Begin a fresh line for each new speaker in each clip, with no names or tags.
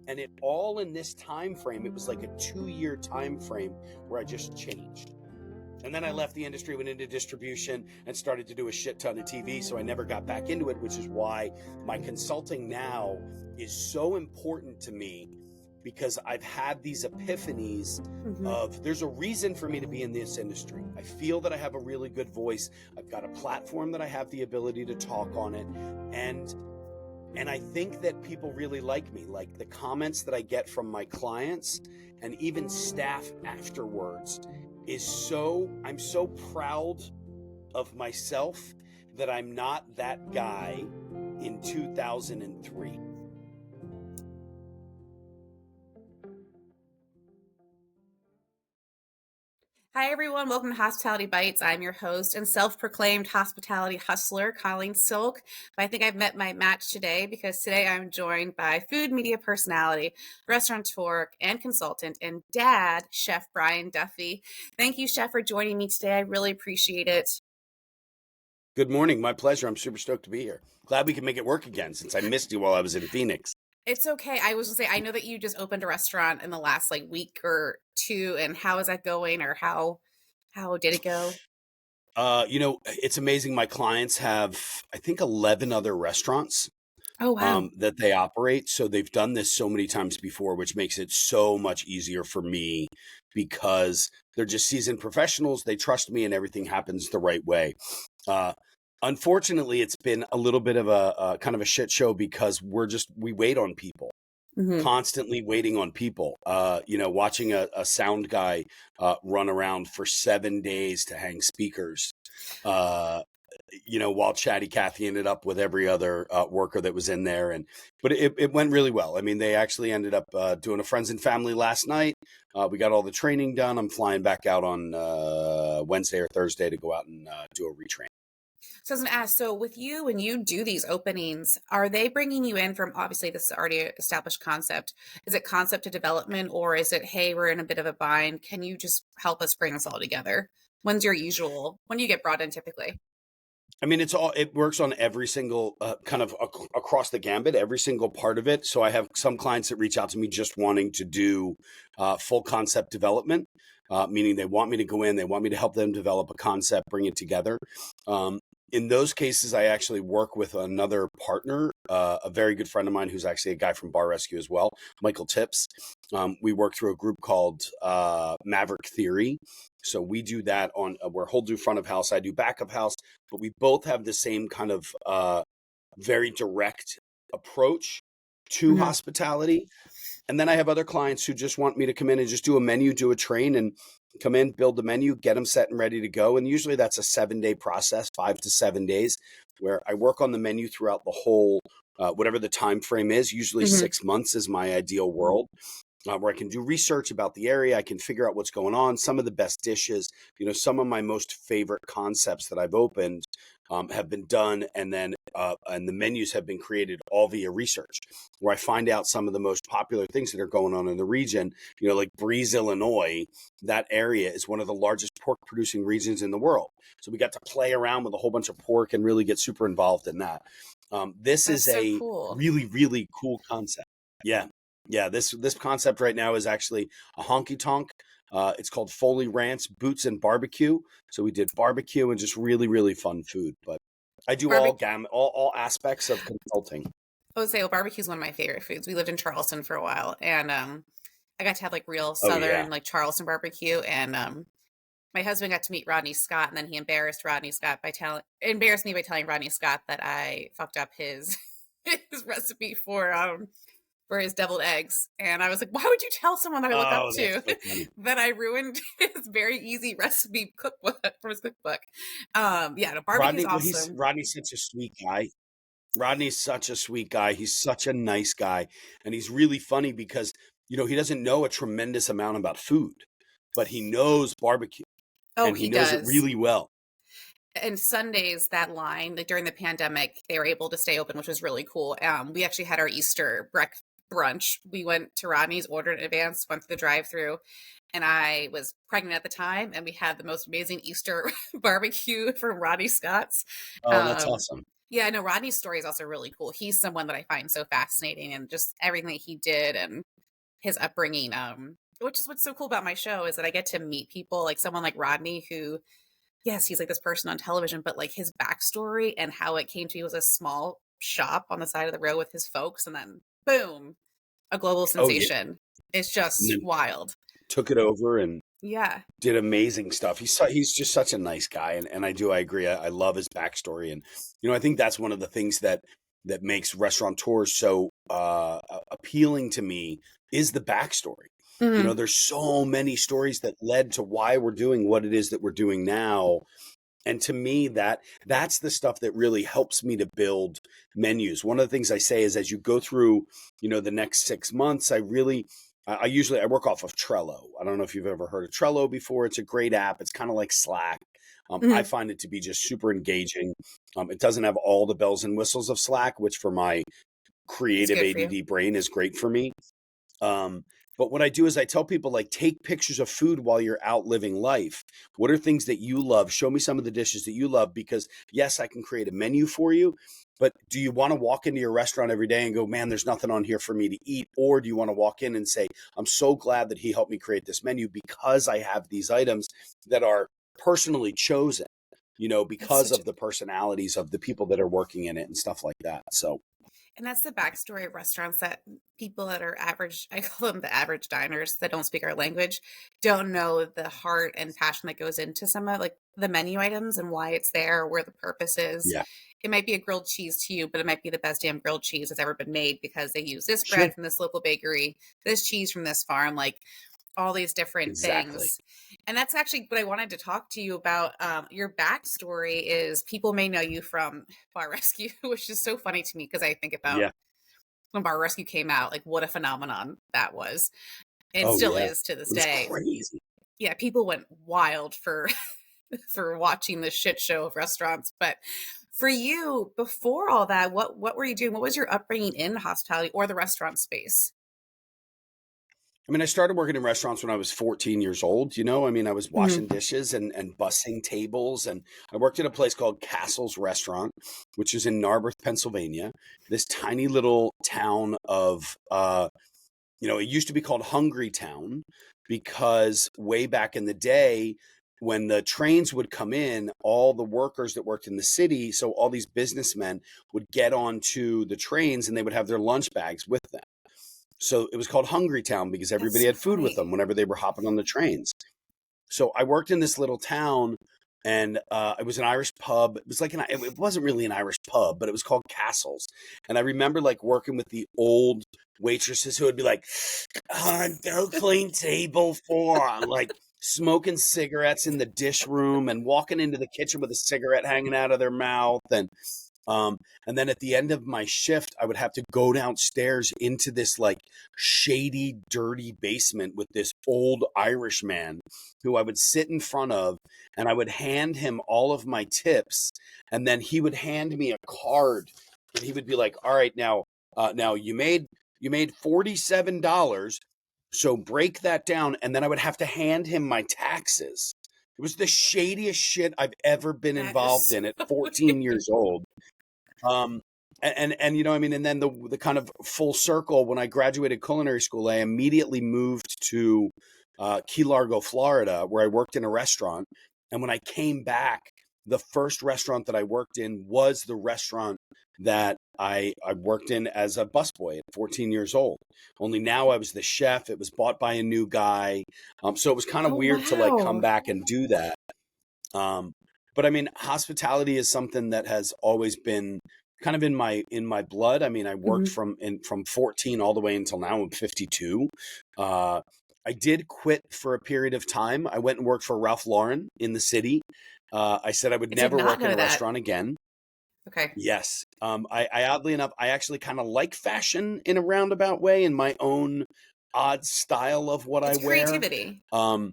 And it all in this time frame, it was like a 2-year time frame where I just changed. And then I left the industry, went into distribution, and started to do a shit ton of TV. So I never got back into it, which is why my consulting now is so important to me, because I've had these epiphanies of there's a reason for me to be in this industry. I feel that I have a really good voice. I've got a platform that I have the ability to talk on it. And I think that people really like me. Like the comments that I get from my clients and even staff afterwards I'm so proud of myself that I'm not that guy in 2003.
Hi, everyone. Welcome to Hospitality Bites. I'm your host and self-proclaimed hospitality hustler, Colleen Silk. But I think I've met my match today, because today I'm joined by food media personality, restaurateur, and consultant, and dad, Chef Brian Duffy. Thank you, Chef, for joining me today. I really appreciate it.
Good morning. My pleasure. I'm super stoked to be here. Glad we can make it work again, since I missed you while I was in Phoenix.
It's okay. I was going to say, I know that you just opened a restaurant in the last week or two, and how is that going, or how did it go?
It's amazing. My clients have, I think, 11 other restaurants
Oh, wow.
that they operate. So they've done this so many times before, which makes it so much easier for me, because they're just seasoned professionals. They trust me and everything happens the right way. Unfortunately, it's been a little bit of a kind of a shit show, because we wait on people. Constantly waiting on people, watching a sound guy run around for 7 days to hang speakers, while Chatty Cathy ended up with every other worker that was in there. But it went really well. I mean, they actually ended up doing a friends and family last night. We got all the training done. I'm flying back out on Wednesday or Thursday to go out and do a retrain.
So I was going to ask, so with you, when you do these openings, are they bringing you in from, obviously this is already established concept? Is it concept to development, or is it, hey, we're in a bit of a bind, can you just help us bring this all together? When do you get brought in typically?
I mean, it works on every single kind of across the gambit, every single part of it. So I have some clients that reach out to me just wanting to do full concept development, meaning they want me to go in, they want me to help them develop a concept, bring it together. In those cases, I actually work with another partner, a very good friend of mine who's actually a guy from Bar Rescue as well, Michael Tips. We work through a group called Maverick Theory. So we do that where he'll do front of house, I do back of house, but we both have the same kind of very direct approach to hospitality. And then I have other clients who just want me to come in and just do a menu, do a train, and come in, build the menu, get them set and ready to go. And usually that's a 7-day process, 5 to 7 days, where I work on the menu throughout the whole, whatever the time frame is. Usually 6 months is my ideal world, where I can do research about the area. I can figure out what's going on, some of the best dishes, some of my most favorite concepts that I've opened have been done, and then and the menus have been created all via research, where I find out some of the most popular things that are going on in the region. Like Breeze, Illinois, that area is one of the largest pork producing regions in the world. So we got to play around with a whole bunch of pork and really get super involved in that. This is a really, really cool concept. Yeah. This concept right now is actually a honky tonk. It's called Foley Ranch Boots and Barbecue. So we did barbecue and just really, really fun food. But I do all aspects of consulting.
I would say, barbecue is one of my favorite foods. We lived in Charleston for a while, and I got to have real Southern, Charleston barbecue. And my husband got to meet Rodney Scott, and then he embarrassed me by telling Rodney Scott that I fucked up his recipe for his deviled eggs. And I was like, why would you tell someone that I look up to that I ruined his very easy recipe cookbook from his cookbook? The barbecue is awesome.
Rodney's such a sweet guy. Rodney's such a sweet guy. He's such a nice guy. And he's really funny because, he doesn't know a tremendous amount about food, but he knows barbecue.
Oh,
and he knows it really well.
And Sundays, that line, during the pandemic, they were able to stay open, which was really cool. We actually had our Easter brunch. We went to Rodney's, ordered in advance, went to the drive-thru, and I was pregnant at the time, and we had the most amazing Easter barbecue from Rodney Scott's.
Oh, that's awesome.
Yeah, I know Rodney's story is also really cool. He's someone that I find so fascinating and just everything that he did and his upbringing. Which is what's so cool about my show is that I get to meet people like someone like Rodney who, yes, he's like this person on television, but like his backstory and how it came to, he was a small shop on the side of the road with his folks, and then boom, a global
Oh yeah,
sensation. It's
and
just
then
wild.
took it over and
Yeah.
did amazing stuff. He's just such a nice guy, and I agree. I love his backstory, and I think that's one of the things that makes restaurateurs so appealing to me is the backstory.
Mhm.
There's so many stories that led to why we're doing what it is that we're doing now. And to me, that's the stuff that really helps me to build menus. One of the things I say is as you go through, the next 6 months, I usually I work off of Trello. I don't know if you've ever heard of Trello before. It's a great app. It's kind of like Slack. I
Mhm.
find it to be just super engaging. It doesn't have all the bells and whistles of Slack, which for my
It's
creative
good for you.
ADD brain is great for me. Um, but what I do is I tell people, like, take pictures of food while you're out living life. What are things that you love? Show me some of the dishes that you love, because yes, I can create a menu for you, but do you want to walk into your restaurant every day and go, man, there's nothing on here for me to eat? Or do you want to walk in and say, I'm so glad that he helped me create this menu because I have these items that are personally chosen,
That's
because
such
of the personalities of the people that are working in it and stuff like that. So
And that's the backstory of restaurants that people that are average, I call them the average diners that don't speak our language, don't know the heart and passion that goes into some of like the menu items and why it's there, where the purpose is.
yeah,
It might be a grilled cheese to you, but it might be the best damn grilled cheese that's ever been made because they use this
sure,
bread from this local bakery, this cheese from this farm, like all these different
exactly.
things. And that's actually what I wanted to talk to you about. Your backstory is people may know you from Bar Rescue, which is so funny to me because I think about
Yeah.
when Bar Rescue came out, like what a phenomenon that was. And
Oh
still
yeah.
is to this
It was
day.
crazy.
Yeah, people went wild for for watching this shit show of restaurants. But for you, before all that, what were you doing? What was your upbringing in hospitality or the restaurant space?
I mean, I started working in restaurants when I was 14 years old. I was washing
Mhm.
dishes and bussing tables. And I worked at a place called Castle's Restaurant, which is in Narberth, Pennsylvania, this tiny little town of, it used to be called Hungry Town because way back in the day, when the trains would come in, all the workers that worked in the city, so all these businessmen would get onto the trains and they would have their lunch bags with them. So it was called Hungry Town because
That's
everybody
so
had food with
funny.
them whenever they were hopping on the trains. So I worked in this little town, and it was an Irish pub. It was like it wasn't really an Irish pub, but it was called Castles. And I remember like working with the old waitresses who would be like, "Go clean table 4," like smoking cigarettes in the dish room and walking into the kitchen with a cigarette hanging out of their mouth, um, and then at the end of my shift, I would have to go downstairs into this like shady, dirty basement with this old Irish man who I would sit in front of, and I would hand him all of my tips. And then he would hand me a card and he would be like, all right, now you made $47. So break that down. And then I would have to hand him my taxes. It was the shadiest shit I've ever been
That is
involved
so
in at
weird.
14 years old. Um, and then the kind of full circle, when I graduated culinary school, I immediately moved to Key Largo, Florida, where I worked in a restaurant. And when I came back, the first restaurant that I worked in was the restaurant that I worked in as a busboy at 14 years old. Only now I was the chef. It was bought by a new guy. So it was kind of
Oh
weird to like come
wow.
back and do that. Um, but I mean, hospitality is something that has always been kind of in my blood. I mean, I worked
Mhm.
from 14 all the way until now I'm 52. Uh, I did quit for a period of time. I went and worked for Ralph Lauren in the city. I said I would
I did
never
not
work in
know
a
that.
restaurant again.
Okay.
Yes. I oddly enough, I actually kind of like fashion in a roundabout way in my own odd style of what I
It's
wear.
creativity.
Um,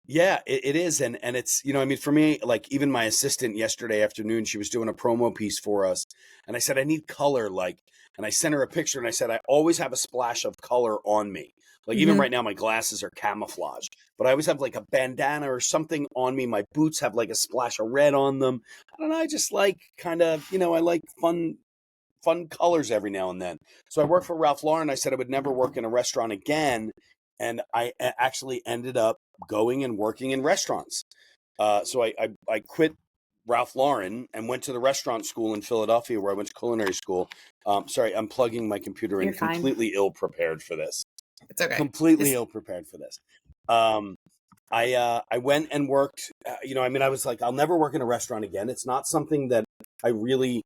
Yeah, it is. And it's, I mean, for me, like even my assistant yesterday afternoon, she was doing a promo piece for us. And I said, I need color. And I sent her a picture and I said, I always have a splash of color on me. Like even
Mm-hmm.
right now, my glasses are camouflage, but I always have like a bandana or something on me. My boots have like a splash of red on them. I don't know. I just like kind of, I like fun colors every now and then. So I worked for Ralph Lauren. I said I would never work in a restaurant again. And I actually ended up going and working in restaurants. So I quit Ralph Lauren and went to the restaurant school in Philadelphia where I went to culinary school. Sorry, I'm plugging my computer in,
You're fine.
completely ill prepared for this.
It's okay.
Completely ill prepared for this. Um, I went and worked. I mean, I was like, I'll never work in a restaurant again. It's not something that I really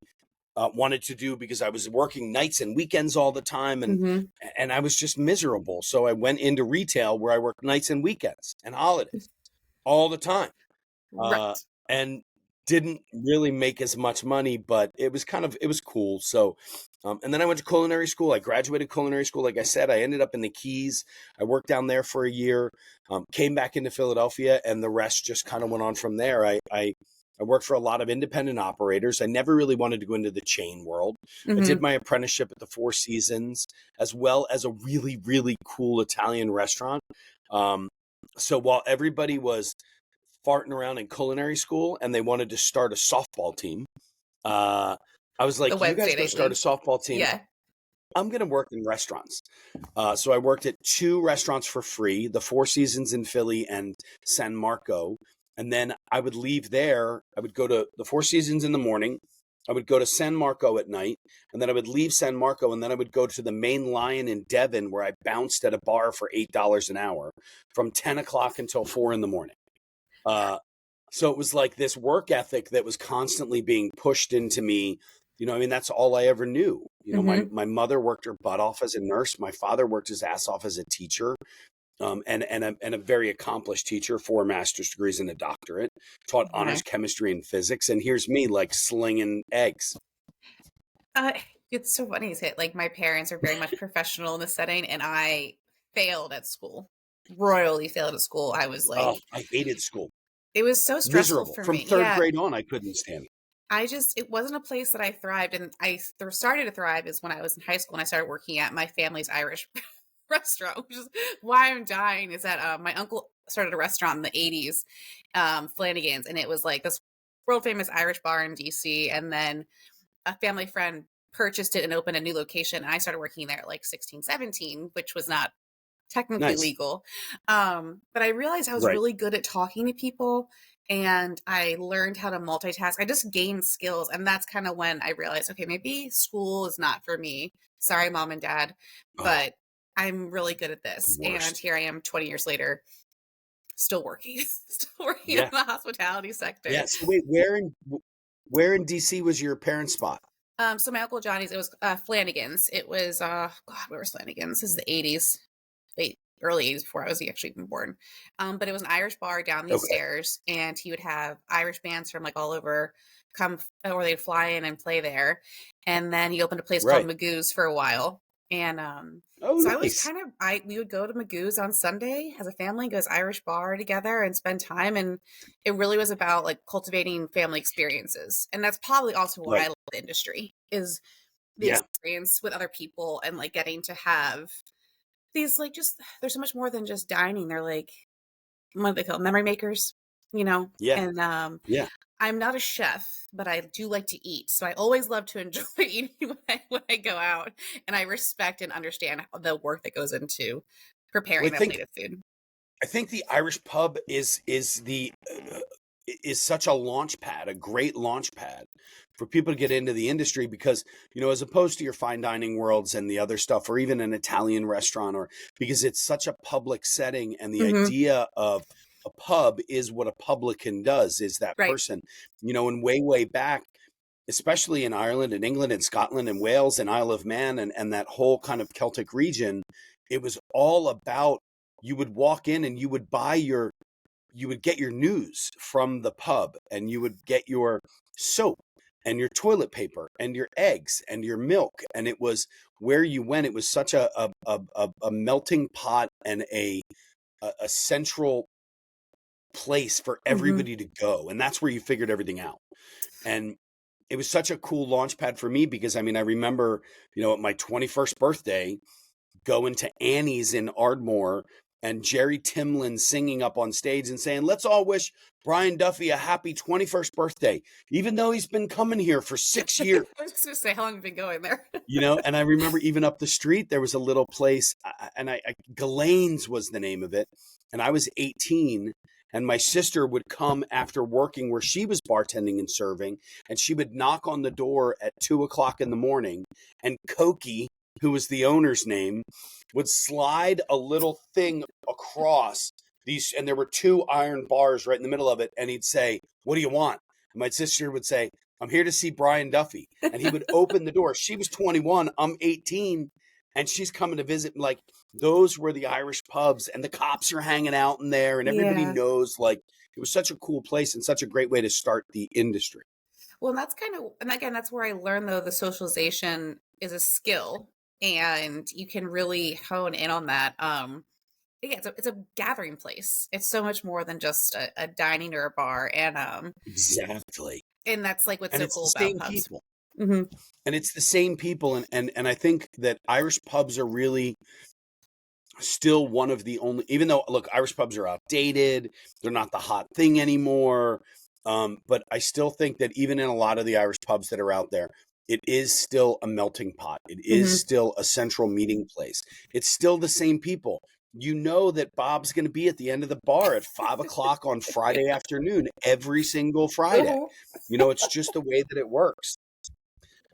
wanted to do because I was working nights and weekends all the time,
Mm-hmm.
and I was just miserable. So I went into retail where I worked nights and weekends and holidays all the time, uh,
Right.
and didn't really make as much money, but it was cool. So, and then I went to culinary school. I graduated culinary school. Like I said, I ended up in the Keys. I worked down there for a year, came back into Philadelphia, and the rest just kind of went on from there. I worked for a lot of independent operators. I never really wanted to go into the chain world. I did
Mm-hmm.
my apprenticeship at the Four Seasons, as well as a really, really cool Italian restaurant. Um, so while everybody was farting around in culinary school and they wanted to start a softball team, I was
The
like, you guys
Wednesday
go
night
start a
league.
softball team.
Yeah.
I'm going to work in restaurants. So I worked at 2 restaurants for free, the Four Seasons in Philly and San Marco. And then I would leave there. I would go to the Four Seasons in the morning. I would go to San Marco at night. And then I would leave San Marco. And then I would go to the Main Lion in Devon, where I bounced at a bar for $8 an hour from 10 o'clock until 4 in the morning. Uh, so it was like this work ethic that was constantly being pushed into me. I mean, that's all I ever knew. My
Mm-hmm.
my mother worked her butt off as a nurse. My father worked his ass off as a teacher, and a very accomplished teacher, 4 master's degrees and a doctorate, taught honors
Okay.
chemistry and physics. And here's me like slinging eggs.
Uh, it's so funny. Like my parents are very much professional in the setting, and I failed at school, royally failed at school. I was
Oh,
like,
I hated school.
it was so stressful
Miserable.
for
From
me.
third
Yeah.
grade on, I couldn't stand it.
It wasn't a place that I thrived. And started to thrive is when I was in high school and I started working at my family's Irish restaurant, which is why I'm dying. Is that my uncle started a restaurant in the 80s, Flanagan's. And it was like this world famous Irish bar in DC. And then a family friend purchased it and opened a new location. And I started working there at like 16, 17, which was not technically
Nice.
legal. But I realized I was
Right.
really good at talking to people and I learned how to multitask. I just gained skills. And that's kind of when I realized, okay, maybe school is not for me. Sorry, mom and dad,
Oh,
but I'm really good at
the
this. And
worst.
here I am 20 years later, still working, still working in
Yeah.
the hospitality sector.
Yeah. So wait, where in DC was your parents' spot?
So my Uncle Johnny's, it was Flanagan's. It was God, where was Flanagan's? This is the 80s. Early 80s before I was actually even born. But it was an Irish bar down these
Okay.
stairs, and he would have Irish bands from like all over or they'd fly in and play there. And then he opened a place called
Right.
Magoo's for a while. And
Oh,
so I was
nice.
we would go to Magoo's on Sunday as a family, go to this Irish bar together and spend time. And it really was about like cultivating family experiences. And that's probably also why I
Right.
love the industry is the
Yeah.
experience with other people and like getting to have these like just they're so much more than just dining. They're like what do they call it? Memory makers, you know?
Yeah.
And
Yeah.
I'm not a chef, but I do like to eat. So I always love to enjoy eating when I go out. And I respect and understand the work that goes into
Well,
preparing
I
that
think
plate of food.
I think the Irish pub is such a launch pad, a great launch pad for people to get into the industry because, as opposed to your fine dining worlds and the other stuff, or even an Italian restaurant, or because it's such a public setting and the
Hmm.
idea of a pub is what a publican does, is that
Right.
person, and way, way back, especially in Ireland and England and Scotland and Wales and Isle of Man and that whole kind of Celtic region, it was all about you would walk in and you would get your news from the pub and you would get your soap and your toilet paper and your eggs and your milk. And it was where you went. It was such a melting pot and a central place for
Mm-hmm.
everybody to go. And that's where you figured everything out. And it was such a cool launch pad for me because, I mean, I remember, you know, at my 21st birthday, going to Annie's in Ardmore and Jerry Timlin singing up on stage and saying, let's all wish Brian Duffy a happy 21st birthday, even though he's been coming here for 6 years.
I was just going to say, how long have you been going there?
You know, and I remember even up the street, there was a little place, and Ghislaine's was the name of it. And I was 18, and my sister would come after working where she was bartending and serving, and she would knock on the door at 2:00 in the morning, and Koki, who was the owner's name, would slide a little thing across these, and there were 2 iron bars right in the middle of it, and he'd say, what do you want? And my sister would say, I'm here to see Brian Duffy. And he would open the door. She was 21, I'm 18, and she's coming to visit. Like, those were the Irish pubs, and the cops are hanging out in there, and everybody knows, like, it was such a cool place and such a great way to start the industry.
Well, that's kind of, and again, that's where I learned, though, the socialization is a skill, and you can really hone in on that. Yeah, it's a gathering place. It's so much more than just a dining or a bar, and
exactly.
And that's like what's
and
so
it's
cool
the same
about pubs.
people.
Mm-hmm.
And it's the same people, and I think that Irish pubs are really still one of the only, even though, look, Irish pubs are outdated, they're not the hot thing anymore. But I still think that even in a lot of the Irish pubs that are out there, it is still a melting pot. It is still a central meeting place. It's still the same people. You know that Bob's going to be at the end of the bar at 5:00 on Friday afternoon, every single Friday. You know, it's just the way that it works.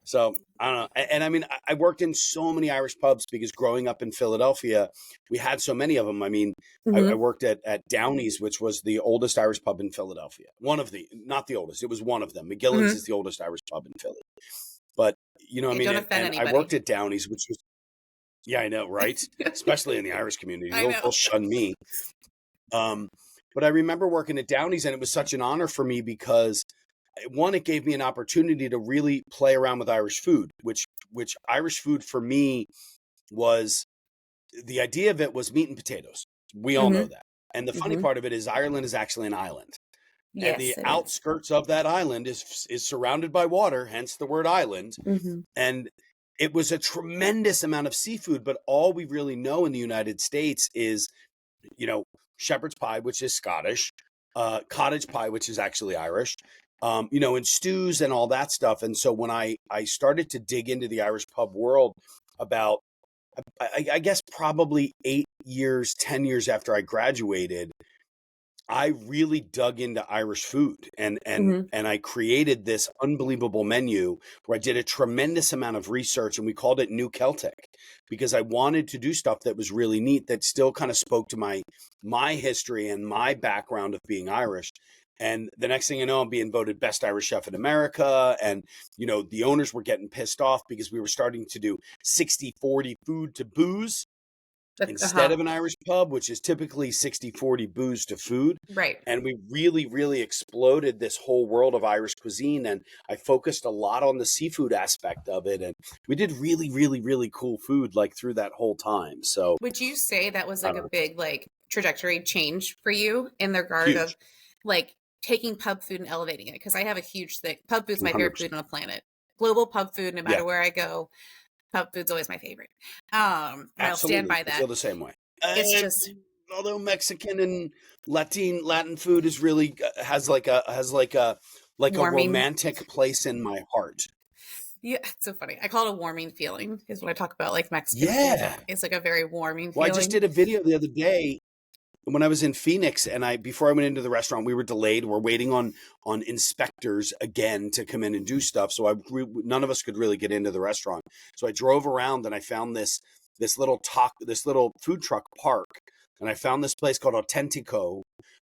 So I don't know. And I mean, I worked in so many Irish pubs because growing up in Philadelphia, we had so many of them. I mean, I worked at Downey's, which was the oldest Irish pub in Philadelphia. One of the, not the oldest, it was one of them. McGillen's is the oldest Irish pub in Philly. But, you know, I mean, and I worked at Downey's, which was, yeah, I know, right? Especially in the Irish community. They'll shun me. But I remember working at Downey's, and it was such an honor for me because, one, it gave me an opportunity to really play around with Irish food, which Irish food for me was, the idea of it was meat and potatoes. We all know that. And the funny part of it is Ireland is actually an island.
Yes,
and the outskirts of that island is surrounded by water, hence the word island. And it was a tremendous amount of seafood, but all we really know in the United States is, you know, shepherd's pie, which is Scottish, cottage pie, which is actually Irish, you know, and stews and all that stuff. And so when I started to dig into the Irish pub world about, I guess probably 10 years after I graduated, I really dug into Irish food, and I created this unbelievable menu where I did a tremendous amount of research, and we called it New Celtic because I wanted to do stuff that was really neat, that still kind of spoke to my history and my background of being Irish. And the next thing you know, I'm being voted best Irish chef in America. And, you know, the owners were getting pissed off because we were starting to do 60-40 food to booze instead of an Irish pub, which is typically 60-40 booze to food.
Right.
And we really, really exploded this whole world of Irish cuisine. And I focused a lot on the seafood aspect of it. And we did really, really, really cool food like through that whole time. So
would you say that was like a big like trajectory change for you in the regard of like taking pub food and elevating it? Because I have a huge thing. Pub food's my 100%. Favorite food on the planet. Global pub food, no matter where I go. Pub food's always my favorite. I'll stand by that.
I feel the same way.
It's just,
although Mexican and Latin food is really has like a romantic place in my heart.
Yeah, it's so funny. I call it a warming feeling is what I talk about, like Mexican food. It's like a very warming feeling.
Well, I just did a video the other day when I was in Phoenix, and before I went into the restaurant, we were delayed. We're waiting on inspectors again to come in and do stuff. So none of us could really get into the restaurant. So I drove around and I found this little food truck park, and I found this place called Auténtico,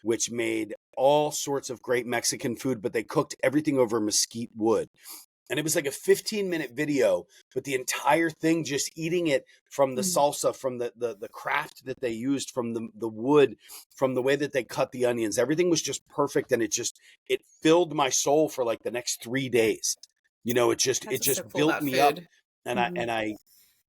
which made all sorts of great Mexican food, but they cooked everything over mesquite wood. And it was like a 15-minute video, but the entire thing just eating it from the salsa, from the craft that they used, from the wood, from the way that they cut the onions. Everything was just perfect, and it filled my soul for like the next 3 days. You know, it just built me up. And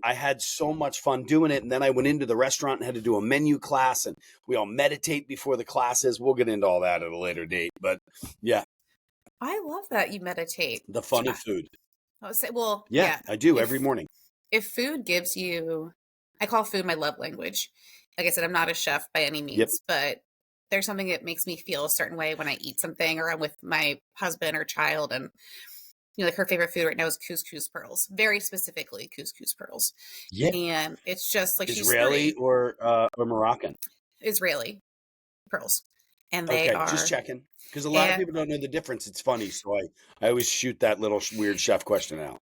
I had so much fun doing it. And then I went into the restaurant and had to do a menu class, and we all meditate before the classes. We'll get into all that at a later date. But yeah,
I love that you meditate.
the fun of food.
I would say, well,
Yeah,
yeah.
I do every morning.
If food gives you, I call food my love language. Like I said, I'm not a chef by any means, but there's something that makes me feel a certain way when I eat something, or I'm with my husband or child, and like her favorite food right now is couscous pearls, very specifically couscous pearls.
Yeah.
And it's just like
Israeli or Moroccan?
Israeli pearls. And they
okay,
are
just checking, because a lot of people don't know the difference. It's funny, so I always shoot that little weird chef question out.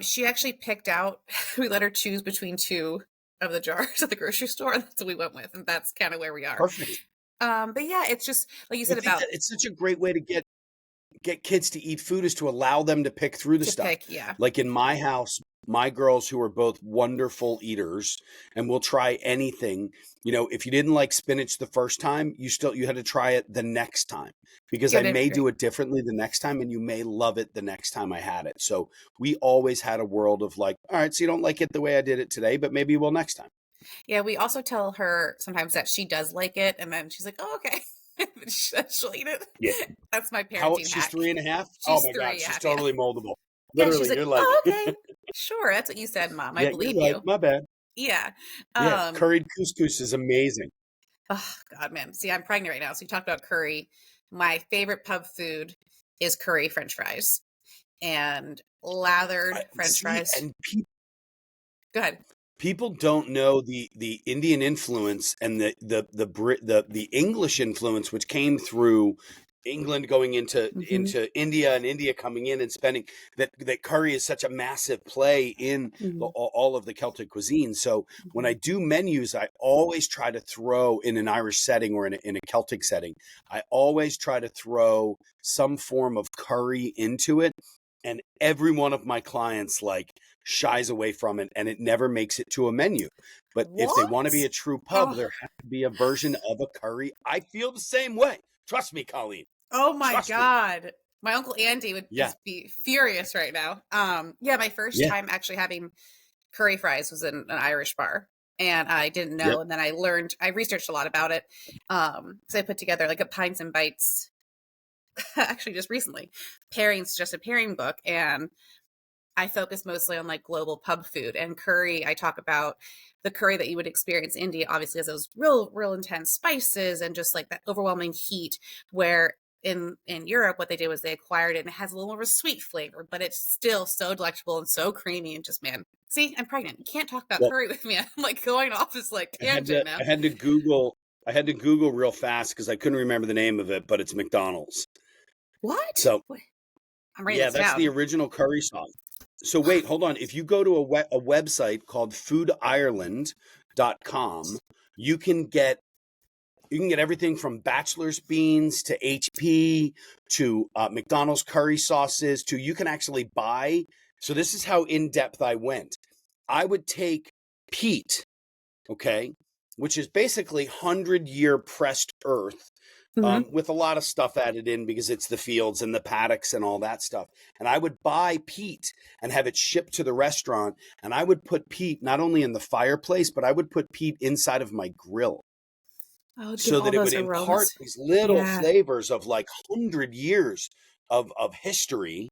She actually picked out, we let her choose between two of the jars at the grocery store, and that's what we went with, and that's kind of where we are.
Perfect.
But yeah, it's just like you said about
it's such a great way to get kids to eat food, is to allow them to pick through the stuff. Like in my house, my girls, who are both wonderful eaters and will try anything, if you didn't like spinach the first time, you had to try it the next time, because I may do it differently the next time, and you may love it the next time I had it. So we always had a world of like, all right, so you don't like it the way I did it today, but maybe you will next time.
Yeah, we also tell her sometimes that she does like it, and then she's like, oh, okay. She'll eat it.
Yeah.
That's my parenting
She's
hack.
3.5?
She's
oh my God, she's totally moldable.
Literally, she's like, oh, okay. Sure, that's what you said, Mom. I believe
you're right.
you.
My bad.
Yeah.
Curried couscous is amazing.
Oh, God, man. See, I'm pregnant right now, so you talked about curry. My favorite pub food is curry French fries and lathered French fries.
And
go ahead.
People don't know the Indian influence and the English influence, which came through England going into India, and India coming in and spending that curry is such a massive play in all of the Celtic cuisine. So when I do menus, I always try to throw, in an Irish setting or in a Celtic setting, I always try to throw some form of curry into it. And every one of my clients shies away from it, and it never makes it to a menu. But if they want to be a true pub, there has to be a version of a curry. I feel the same way. Trust me, Colleen.
Oh my God. My Uncle Andy would just be furious right now. My first time actually having curry fries was in an Irish bar, and I didn't know. And then I researched a lot about it. So I put together like a Pints and Bites, actually just recently, suggested pairing book. And I focus mostly on like global pub food, and curry. I talk about the curry that you would experience in India, obviously, has those real intense spices and just like that overwhelming heat, where in Europe, what they did was they acquired it, and it has a little more of a sweet flavor, but it's still so delectable and so creamy, and just, man, see, I'm pregnant. You can't talk about curry with me. I'm like going off this like tangent now.
I had to Google real fast because I couldn't remember the name of it, but it's McDonald's.
What?
So
I'm writing this
that's
down.
the original curry sauce. So wait, hold on. If you go to a website called foodireland.com, you can get everything from bachelor's beans to HP to McDonald's curry sauces to, you can actually buy. So this is how in depth I went. I would take peat, okay, which is basically 100-year pressed earth, with a lot of stuff added in because it's the fields and the paddocks and all that stuff. And I would buy peat and have it shipped to the restaurant. And I would put peat not only in the fireplace, but I would put peat inside of my grill. So that it would impart these little flavors of like 100 years of history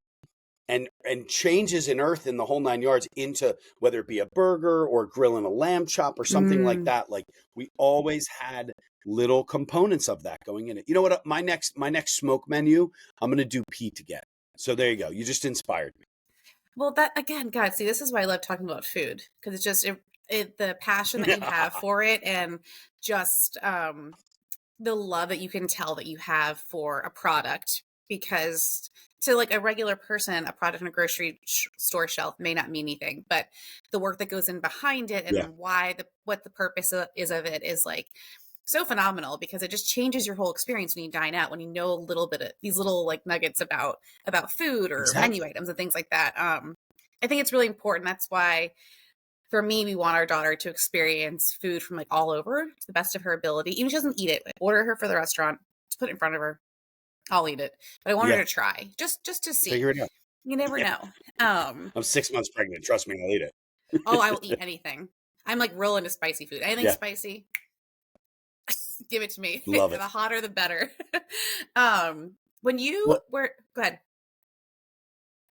and changes in earth in the whole 9 yards, into whether it be a burger or grilling a lamb chop or something like that. Like, we always had little components of that going in it. You know what? My next smoke menu, I'm going to do peat again. So there you go. You just inspired me.
Well, that again, God, see, this is why I love talking about food, because it's just the passion that you have for it, and just the love that you can tell that you have for a product. Because to like a regular person, a product on a grocery store shelf may not mean anything, but the work that goes in behind it and what the purpose is of it is like so phenomenal, because it just changes your whole experience when you dine out, when you know a little bit of these little like nuggets about food or menu items and things like that. I think it's really important. That's why, for me, we want our daughter to experience food from like all over to the best of her ability. Even if she doesn't eat it, order her for the restaurant, just put it in front of her. I'll eat it, but I want her to try just to see.
Figure it out.
You never know.
I'm 6 months pregnant. Trust me, I'll eat it.
Oh, I will eat anything. I'm like real into spicy food. Anything
Yeah,
spicy, give it to me.
love
The
it.
hotter, the better. When you
Well,
were, go ahead.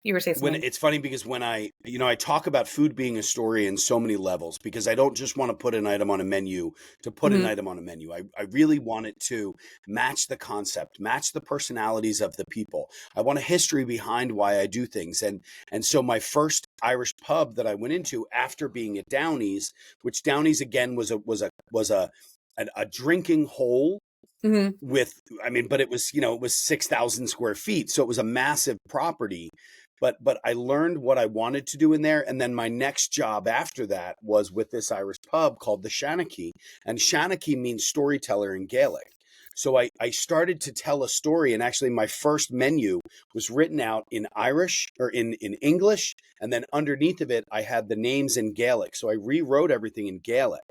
You were saying
when
something.
it's funny because when I talk about food being a story in so many levels, because I don't just want to put an item on a menu to put an
Hmm.
item on a menu. I really want it to match the concept, match the personalities of the people. I want a history behind why I do things. And so my first Irish pub that I went into after being at Downey's, which Downey's again was a drinking hole
Hmm.
with, I mean, but it was, it was 6,000 square feet. So it was a massive property, but I learned what I wanted to do in there. And then my next job after that was with this Irish pub called the Shanachie, and Shanachie means storyteller in Gaelic. So I started to tell a story, and actually my first menu was written out in Irish or in English. And then underneath of it, I had the names in Gaelic. So I rewrote everything in Gaelic,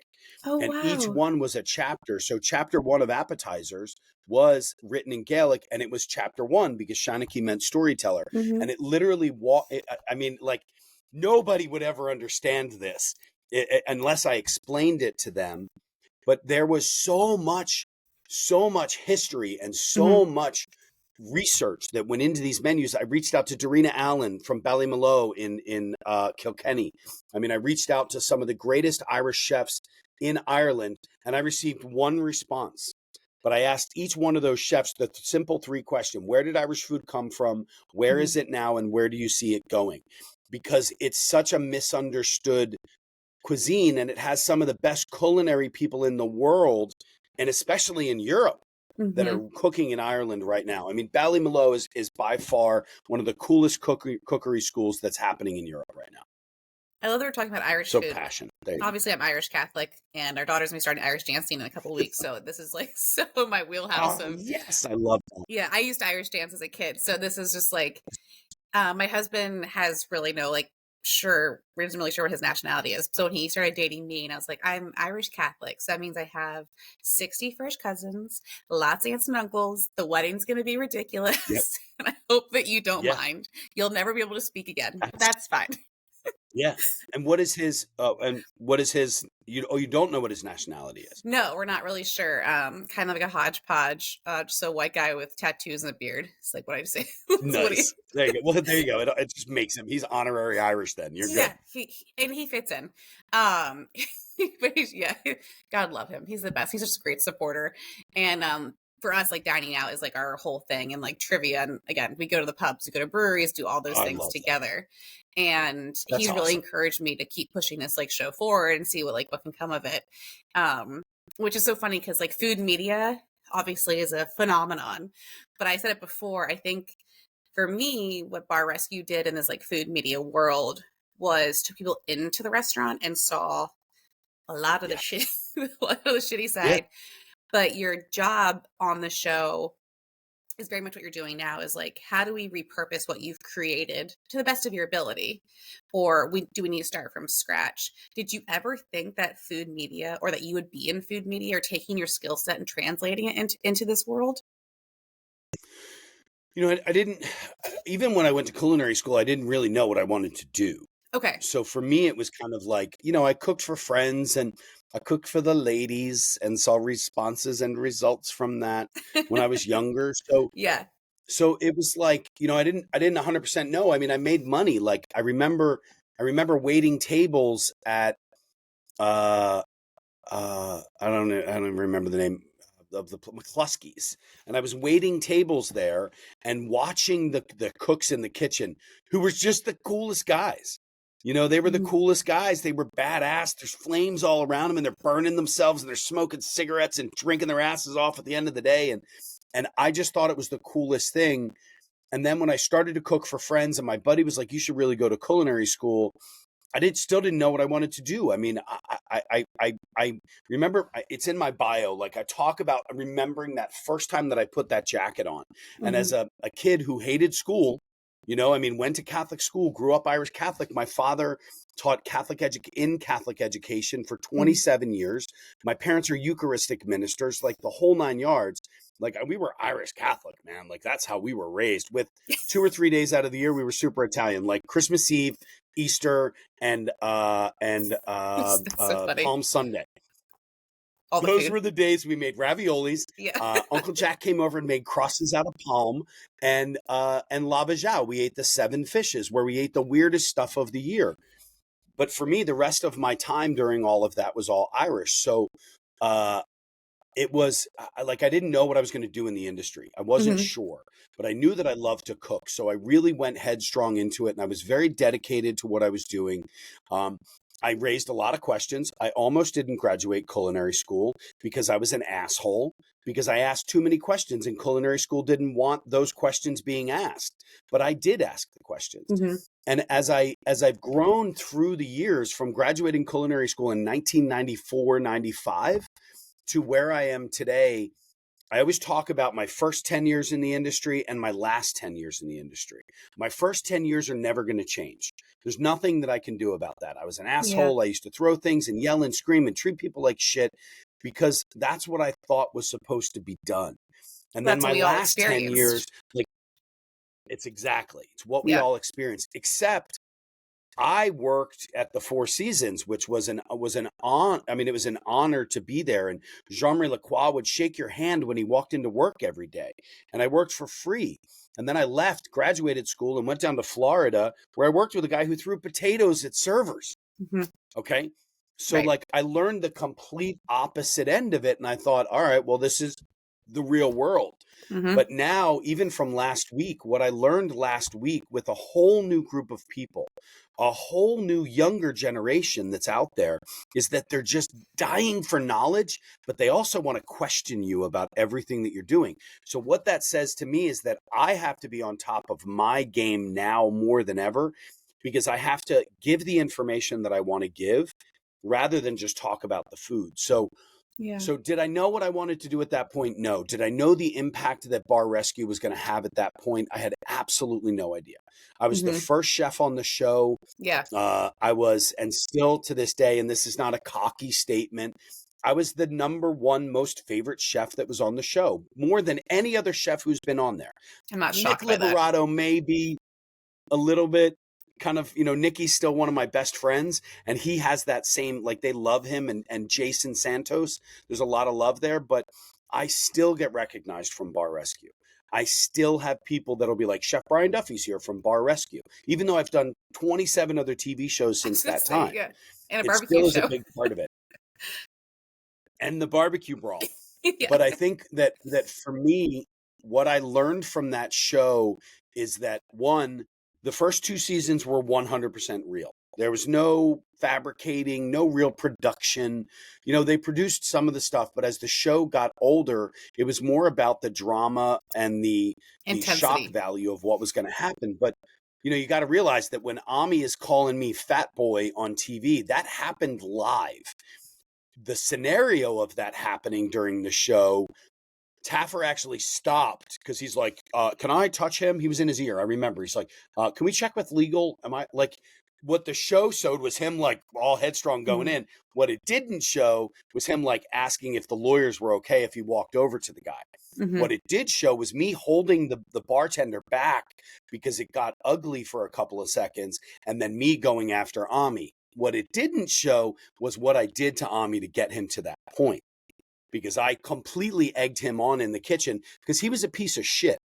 Oh,
and each
wow.
one was a chapter. So chapter one of appetizers was written in Gaelic, and it was chapter one because Shanachie meant storyteller.
Hmm.
And it literally, I mean, like nobody would ever understand this unless I explained it to them. But there was so much history and
Hmm.
so much research that went into these menus. I reached out to Darina Allen from Ballymaloe in Kilkenny. I mean, I reached out to some of the greatest Irish chefs in Ireland, and I received one response. But I asked each one of those chefs the simple three question: where did Irish food come from? Where
Hmm.
is it now? And where do you see it going? Because it's such a misunderstood cuisine, and it has some of the best culinary people in the world, and especially in Europe, that
Hmm.
are cooking in Ireland right now. I mean, Ballymaloe is by far one of the coolest cookery schools that's happening in Europe right now.
I love that we're talking about Irish
So
food.
passionate. There you go.
Obviously, I'm Irish Catholic, and our daughter's gonna be starting Irish dancing in a couple of weeks. So this is like so my wheelhouse
Oh,
of,
yes. I love that.
yeah. I used Irish dance as a kid, so this is just like, my husband has really no like sure isn't really sure what his nationality is. So when he started dating me, and I was like, I'm Irish Catholic, so that means I have 60 first cousins, lots of aunts and uncles. The wedding's gonna be
Yep.
ridiculous, and I hope that you don't
Yeah.
mind. You'll never be able to speak again, but
That's,
that's fine.
yeah. And what is his, you don't know what his nationality is.
No, we're not really sure. Kind of like a hodgepodge. Just a white guy with tattoos and a beard. It's like what I say. It's what he,
Nice. There you go. Well, there you go. It just makes him, he's honorary Irish then. You're good.
yeah, and he fits in. But yeah, God love him. He's the best. He's just a great supporter. And for us, like dining out is like our whole thing, and like trivia. And again, we go to the pubs, we go to breweries, do all those
I
things
love that.
together. And
That's
he's really
awesome.
encouraged me to keep pushing this like show forward and see what can come of it. Um, which is so funny because like food media obviously is a phenomenon. But I said it before, I think for me, what Bar Rescue did in this like food media world was took people into the restaurant and saw a lot of the
Yeah.
shit, a lot of the shitty
Yeah.
side. But your job on the show is very much what you're doing now, is like, how do we repurpose what you've created to the best of your ability? Or do we need to start from scratch? Did you ever think that food media, or that you would be in food media, or taking your skill set and translating it into this world?
I didn't, even when I went to culinary school, I didn't really know what I wanted to do.
Okay.
So for me, it was kind of like, I cooked for friends, and I cooked for the ladies and saw responses and results from that when I was younger. So,
Yeah.
so it was like, I didn't 100% know. I mean, I made money. Like I remember waiting tables at, uh, I don't know, I don't even remember the name of the McCluskey's, and I was waiting tables there and watching the cooks in the kitchen, who were just the coolest guys. They were the
Mhm.
coolest guys. They were badass. There's flames all around them, and they're burning themselves, and they're smoking cigarettes and drinking their asses off at the end of the day. And I just thought it was the coolest thing. And then when I started to cook for friends, and my buddy was like, "You should really go to culinary school," still didn't know what I wanted to do. I mean, I remember, it's in my bio. Like I talk about remembering that first time that I put that jacket on, and
Mhm.
as a kid who hated school, I mean, went to Catholic school, grew up Irish Catholic. My father taught in Catholic education for
Mhm.
27 years. My parents are Eucharistic ministers, like the whole nine yards. Like we were Irish Catholic, man. Like that's how we were raised. With 2 or 3 days out of the year, we were super Italian. Like Christmas Eve, Easter, and
That's so funny.
Palm Sunday.
All the
Those
food.
were the days we made raviolis.
Yeah.
Uncle Jack came over and made crosses out of palm, and lavajau. We ate the 7 fishes, where we ate the weirdest stuff of the year. But for me, the rest of my time during all of that was all Irish. So uh, it was like I didn't know what I was going to do in the industry. I wasn't
Hmm.
sure, but I knew that I loved to cook. So I really went headstrong into it, and I was very dedicated to what I was doing. Um, I raised a lot of questions. I almost didn't graduate culinary school because I was an asshole, because I asked too many questions, and culinary school didn't want those questions being asked. But I did ask the questions.
Hmm.
And as I've grown through the years, from graduating culinary school in 1994, 95 to where I am today, I always talk about my first 10 years in the industry and my last 10 years in the industry. My first 10 years are never going to change. There's nothing that I can do about that. I was an
Yeah.
asshole. I used to throw things and yell and scream and treat people like shit because that's what I thought was supposed to be done. And then
That's what
my
we all
last 10 years,
experienced.
like, it's what we
Yeah.
all experienced, except I worked at the Four Seasons, which was an on. I mean, it was an honor to be there. And Jean-Marie Lacroix would shake your hand when he walked into work every day. And I worked for free. And then I left, graduated school, and went down to Florida, where I worked with a guy who threw potatoes at servers.
Hmm.
Okay. So
Right.
like I learned the complete opposite end of it. And I thought, all right, well, this is the real world.
Hmm.
But now, even from last week, what I learned last week with a whole new group of people, a whole new younger generation that's out there, is that they're just dying for knowledge, but they also want to question you about everything that you're doing. So what that says to me is that I have to be on top of my game now more than ever, because I have to give the information that I want to give rather than just talk about the food.
Yeah.
So did I know what I wanted to do at that point? No. Did I know the impact that Bar Rescue was going to have at that point? I had absolutely no idea. I was the
Hmm.
first chef on the show.
Yeah.
I was, and still to this day, and this is not a cocky statement, I was the number one most favorite chef that was on the show, more than any other chef who's been on there.
I'm not
Nick
shocked by that.
Liberato maybe a little bit, kind of, Nikki's still one of my best friends, and he has that same, like, they love him, and Jason Santos, there's a lot of love there, but I still get recognized from Bar Rescue. I still have people that'll be like, Chef Brian Duffy's here from Bar Rescue, even though I've done 27 other TV shows
I was
since
gonna
that
say,
time.
yeah. And a
It
barbecue
still is a
show.
big part of it. And the barbecue brawl.
Yeah.
But I think that for me, what I learned from that show is that, one, the first 2 seasons were 100% real. There was no fabricating, no real production. They produced some of the stuff, but as the show got older, it was more about the drama and the shock
Intensity.
value of what was going to happen. But you got to realize that when Ami is calling me fat boy on TV, that happened live. The scenario of that happening during the show, Taffer actually stopped because he's like, can I touch him? He was in his ear. I remember. He's like, can we check with legal? Am I like, what the show showed was him like all headstrong going
Mhm.
in. What it didn't show was him like asking if the lawyers were okay if he walked over to the guy.
Mhm.
What it did show was me holding the bartender back because it got ugly for a couple of seconds, and then me going after Ami. What it didn't show was what I did to Ami to get him to that point, because I completely egged him on in the kitchen because he was a piece of shit.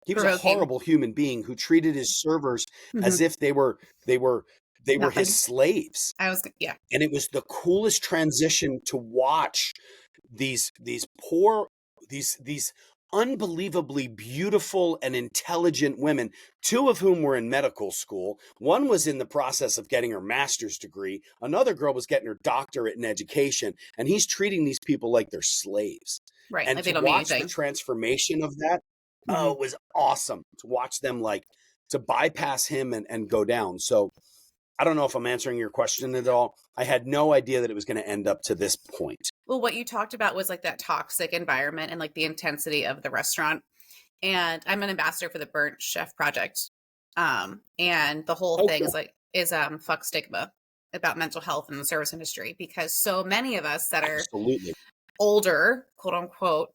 He was a
Provoking.
horrible human being who treated his servers
Mhm.
as if they were his
Nothing.
slaves.
Yeah.
And it was the coolest transition to watch these poor, these unbelievably beautiful and intelligent women, 2 of whom were in medical school. One was in the process of getting her master's degree. Another girl was getting her doctorate in education, and he's treating these people like they're slaves.
Right.
And
Like they
to
don't mean
watch the
anything.
transformation of that,
Mhm.
it was awesome to watch them, like, to bypass him and go down. So I don't know if I'm answering your question at all. I had no idea that it was going to end up to this point.
Well, what you talked about was like that toxic environment and like the intensity of the restaurant. And I'm an ambassador for the Burnt Chef Project. And the whole
Oh,
thing
cool.
is fuck stigma about mental health in the service industry, because so many of us that are
Absolutely.
older, quote unquote,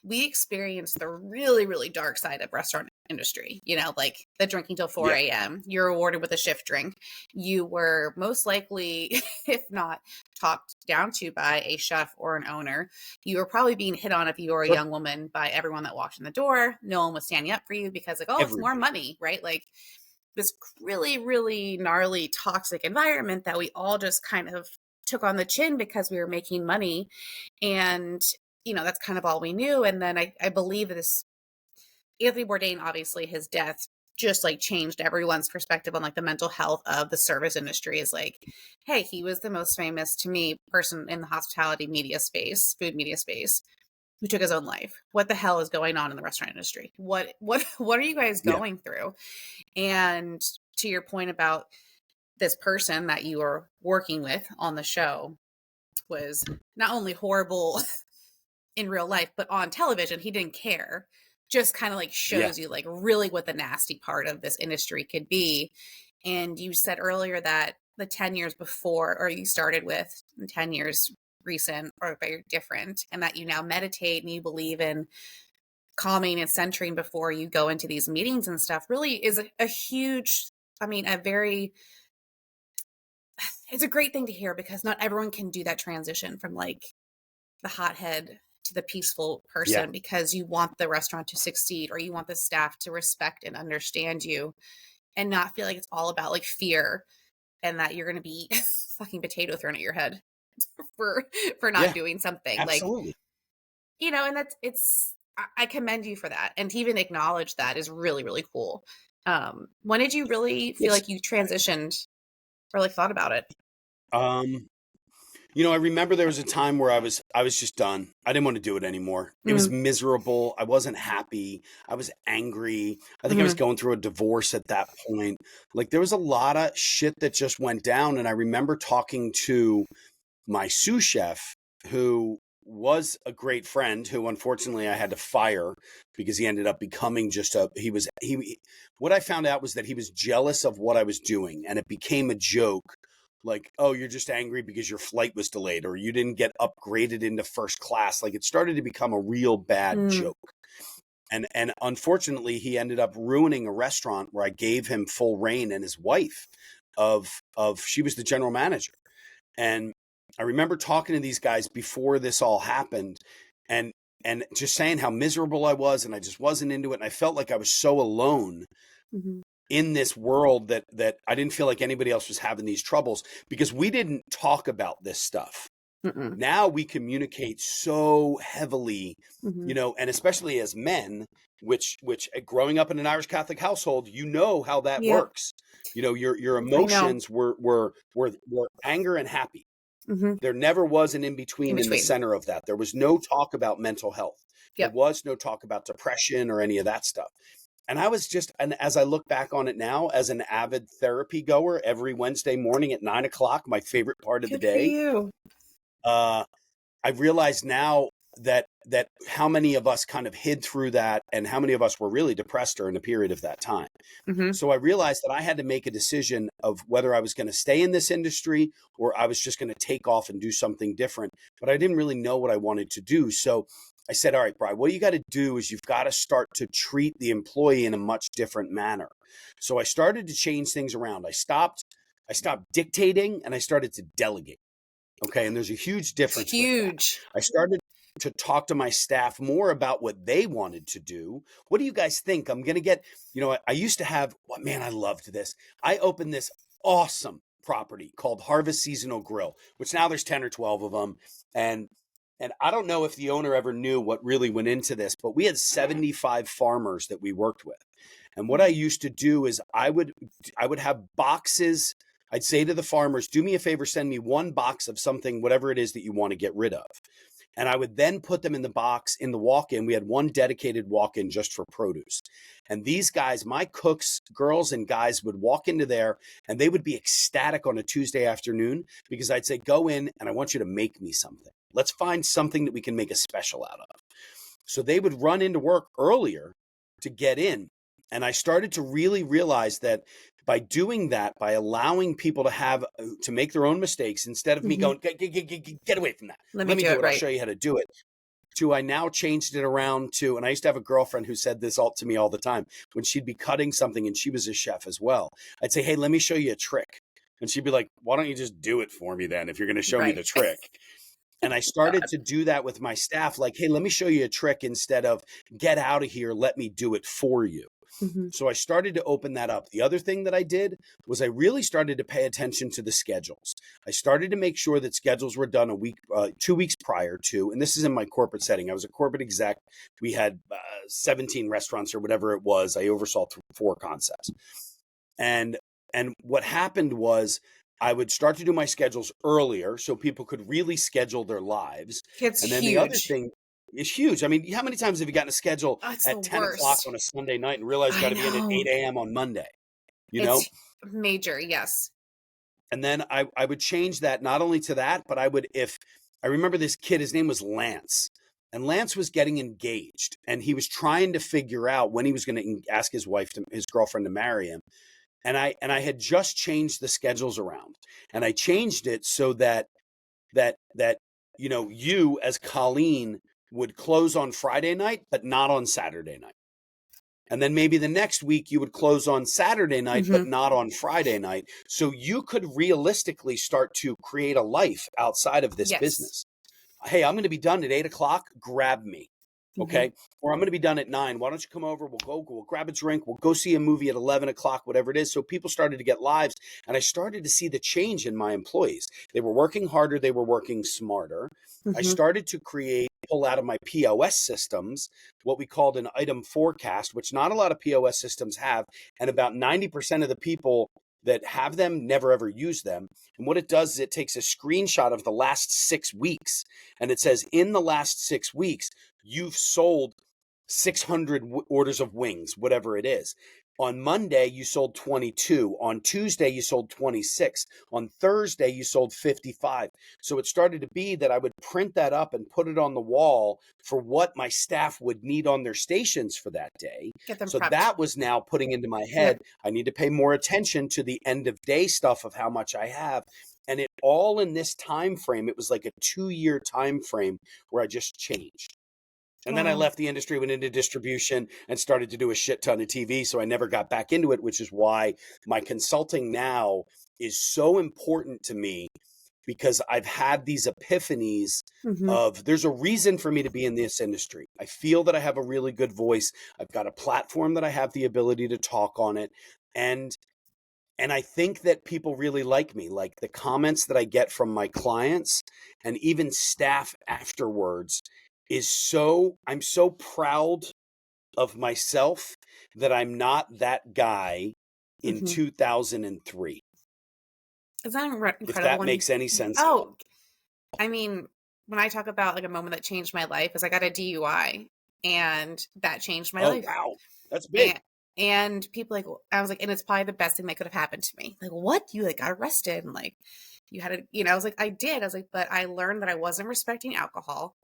we experience the really, really dark side of restaurant industry, you know, like the drinking till 4
Yeah.
a.m. You're rewarded with a shift drink. You were most likely, if not talked down to by a chef or an owner. You were probably being hit on if you were a
Sure.
young woman by everyone that walked in the door. No one was standing up for you because like, oh, it's more
Everybody.
money, right? Like this really, really gnarly, toxic environment that we all just kind of took on the chin because we were making money. And, you know, that's kind of all we knew. And then I believe this Anthony Bourdain, obviously his death just like changed everyone's perspective on like the mental health of the service industry. Is like, hey, he was the most famous to me person in the hospitality media space, food media space, who took his own life. What the hell is going on in the restaurant industry? What are you guys going through? And to your point about this person that you were working with on the show was not only horrible in real life, but on television, he didn't care. Just kind of like shows you like really what the nasty part of this industry could be. And you said earlier that the 10 years before, or you started with 10 years recent or very different, and that you now meditate and you believe in calming and centering before you go into these meetings and stuff really is a huge, I mean, it's a great thing to hear because not everyone can do that transition from like the hothead to the peaceful person because you want the restaurant to succeed or you want the staff to respect and understand you and not feel like it's all about like fear and that you're going to be fucking potato thrown at your head for not doing something.
Absolutely.
Like, you know, and I commend you for that. And to even acknowledge that is really, really cool. When did you really feel like you transitioned or like thought about it?
You know, I remember there was a time where I was just done. I didn't want to do it anymore. It was miserable. I wasn't happy. I was angry. I think I was going through a divorce at that point. Like there was a lot of shit that just went down. And I remember talking to my sous chef, who was a great friend, who unfortunately I had to fire because he ended up becoming just what I found out was that he was jealous of what I was doing. And it became a joke. Like, oh, you're just angry because your flight was delayed or you didn't get upgraded into first class. Like it started to become a real bad joke. And unfortunately, he ended up ruining a restaurant where I gave him full reign, and his wife she was the general manager. And I remember talking to these guys before this all happened and just saying how miserable I was and I just wasn't into it. And I felt like I was so alone in this world that I didn't feel like anybody else was having these troubles because we didn't talk about this stuff. Now we communicate so heavily, you know, and especially as men, which growing up in an Irish Catholic household, you know how that works. You know, your emotions were anger and happy. There never was an in-between in the center of that. There was no talk about mental health. There was no talk about depression or any of that stuff. And I was and as I look back on it now, as an avid therapy goer every Wednesday morning at 9:00, my favorite part of the day, I realize now that how many of us kind of hid through that and how many of us were really depressed during a period of that time. So I realized that I had to make a decision of whether I was going to stay in this industry or I was just going to take off and do something different. But I didn't really know what I wanted to do. So I said, all right, Brian, what you got to do is you've got to start to treat the employee in a much different manner. So I started to change things around. I stopped dictating and I started to delegate. Okay. And there's a huge difference. With that. I started to talk to my staff more about what they wanted to do. What do you guys think? I'm going to get, you know, I used to have, man, I loved this. I opened this awesome property called Harvest Seasonal Grill, which now there's 10 or 12 of them. And I don't know if the owner ever knew what really went into this, but we had 75 farmers that we worked with. And what I used to do is I would have boxes. I'd say to the farmers, do me a favor, send me one box of something, whatever it is that you want to get rid of. And I would then put them in the box in the walk-in. We had one dedicated walk-in just for produce. And these guys, my cooks, girls and guys would walk into there and they would be ecstatic on a Tuesday afternoon because I'd say, go in and I want you to make me something. Let's find something that we can make a special out of. So they would run into work earlier to get in. And I started to really realize that by doing that, by allowing people to make their own mistakes instead of me going, get away from that. Let me do it. I'll show you how to do it. to I now changed it around to, and I used to have a girlfriend who said this all to me all the time when she'd be cutting something, and she was a chef as well. I'd say, hey, let me show you a trick. And she'd be like, why don't you just do it for me then if you're going to show me the trick? And I started to do that with my staff. Like, hey, let me show you a trick instead of get out of here. Let me do it for you.
Mm-hmm.
So I started to open that up. The other thing that I did was I really started to pay attention to the schedules. I started to make sure that schedules were done 2 weeks prior to, and this is in my corporate setting. I was a corporate exec. We had 17 restaurants or whatever it was. I oversaw 4 concepts. And what happened was I would start to do my schedules earlier so people could really schedule their lives.
It's
and then
huge.
The other thing is huge. I mean, how many times have you gotten a schedule at 10 o'clock on a Sunday night and realized you got to be in at 8 a.m. on Monday?
It's major, yes.
And then I would change that not only to that, but I remember this kid, his name was Lance. And Lance was getting engaged, and he was trying to figure out when he was going to ask his girlfriend to marry him. And I had just changed the schedules around, and I changed it so that you as Colleen would close on Friday night, but not on Saturday night. And then maybe the next week you would close on Saturday night, but not on Friday night. So you could realistically start to create a life outside of this business. Hey, I'm going to be done at 8 o'clock. Grab me. Okay. Or I'm going to be done at 9. Why don't you come over? We'll grab a drink. We'll go see a movie at 11 o'clock, whatever it is. So people started to get lives, and I started to see the change in my employees. They were working harder. They were working smarter. I started to pull out of my POS systems what we called an item forecast, which not a lot of POS systems have. And about 90% of the people that have them never ever use them. And what it does is it takes a screenshot of the last 6 weeks, and it says in the last 6 weeks, you've sold 600 orders of wings, whatever it is. On Monday, you sold 22. On Tuesday, you sold 26. On Thursday, you sold 55. So it started to be that I would print that up and put it on the wall for what my staff would need on their stations for that day. So
prepped.
That was now putting into my head, I need to pay more attention to the end of day stuff of how much I have. And it all in this time frame, it was like a 2-year time frame where I just changed. And then I left the industry, went into distribution, and started to do a shit ton of TV. So I never got back into it, which is why my consulting now is so important to me, because I've had these epiphanies of there's a reason for me to be in this industry. I feel that I have a really good voice. I've got a platform that I have the ability to talk on it. And I think that people really like me. Like the comments that I get from my clients and even staff afterwards I'm so proud of myself that I'm not that guy in 2003.
Is that incredible?
If that makes any sense.
I mean, when I talk about like a moment that changed my life, is I got a DUI, and that changed my life.
Wow. That's big.
And people I was like, and it's probably the best thing that could have happened to me. Like, what? You got arrested, and you had to, I was like, I did. I was like, but I learned that I wasn't respecting alcohol.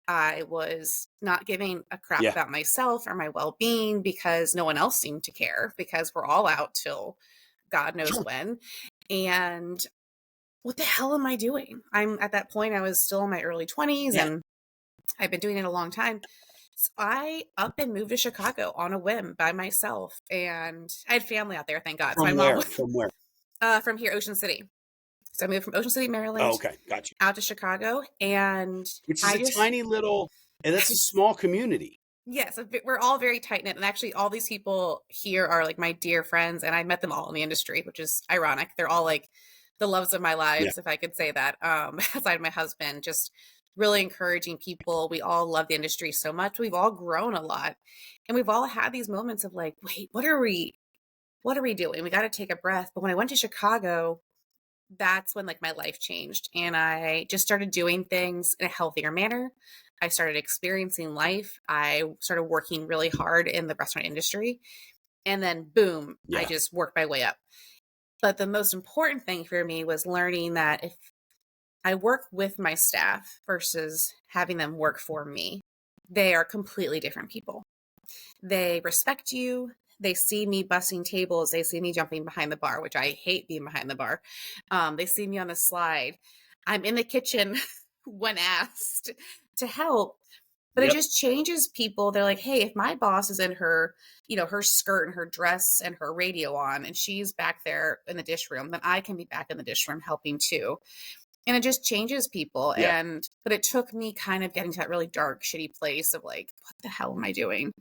I was not giving a crap about myself or my well-being because no one else seemed to care, because we're all out till God knows when. And what the hell am I doing? I'm at that point, I was still in my early 20s and I've been doing it a long time. So I up and moved to Chicago on a whim by myself, and I had family out there, thank God.
From where?
From here, Ocean City. So I moved from Ocean City, Maryland.
Oh, okay, gotcha.
Out to Chicago, and
which is tiny little, and that's a small community.
Yes, we're all very tight knit, and actually, all these people here are like my dear friends, and I met them all in the industry, which is ironic. They're all like the loves of my lives, if I could say that. Aside of my husband, just really encouraging people. We all love the industry so much. We've all grown a lot, and we've all had these moments of like, wait, what are we doing? We got to take a breath. But when I went to Chicago, that's when like my life changed, and I just started doing things in a healthier manner. I started experiencing life. I started working really hard in the restaurant industry, and then boom, I just worked my way up. But the most important thing for me was learning that if I work with my staff versus having them work for me, they are completely different people. They respect you. They see me bussing tables. They see me jumping behind the bar, which I hate being behind the bar. They see me on the slide. I'm in the kitchen when asked to help. But it
Yep.
just changes people. They're like, hey, if my boss is in her, her skirt and her dress and her radio on, and she's back there in the dish room, then I can be back in the dish room helping too. And it just changes people.
Yeah.
But it took me kind of getting to that really dark, shitty place of like, what the hell am I doing?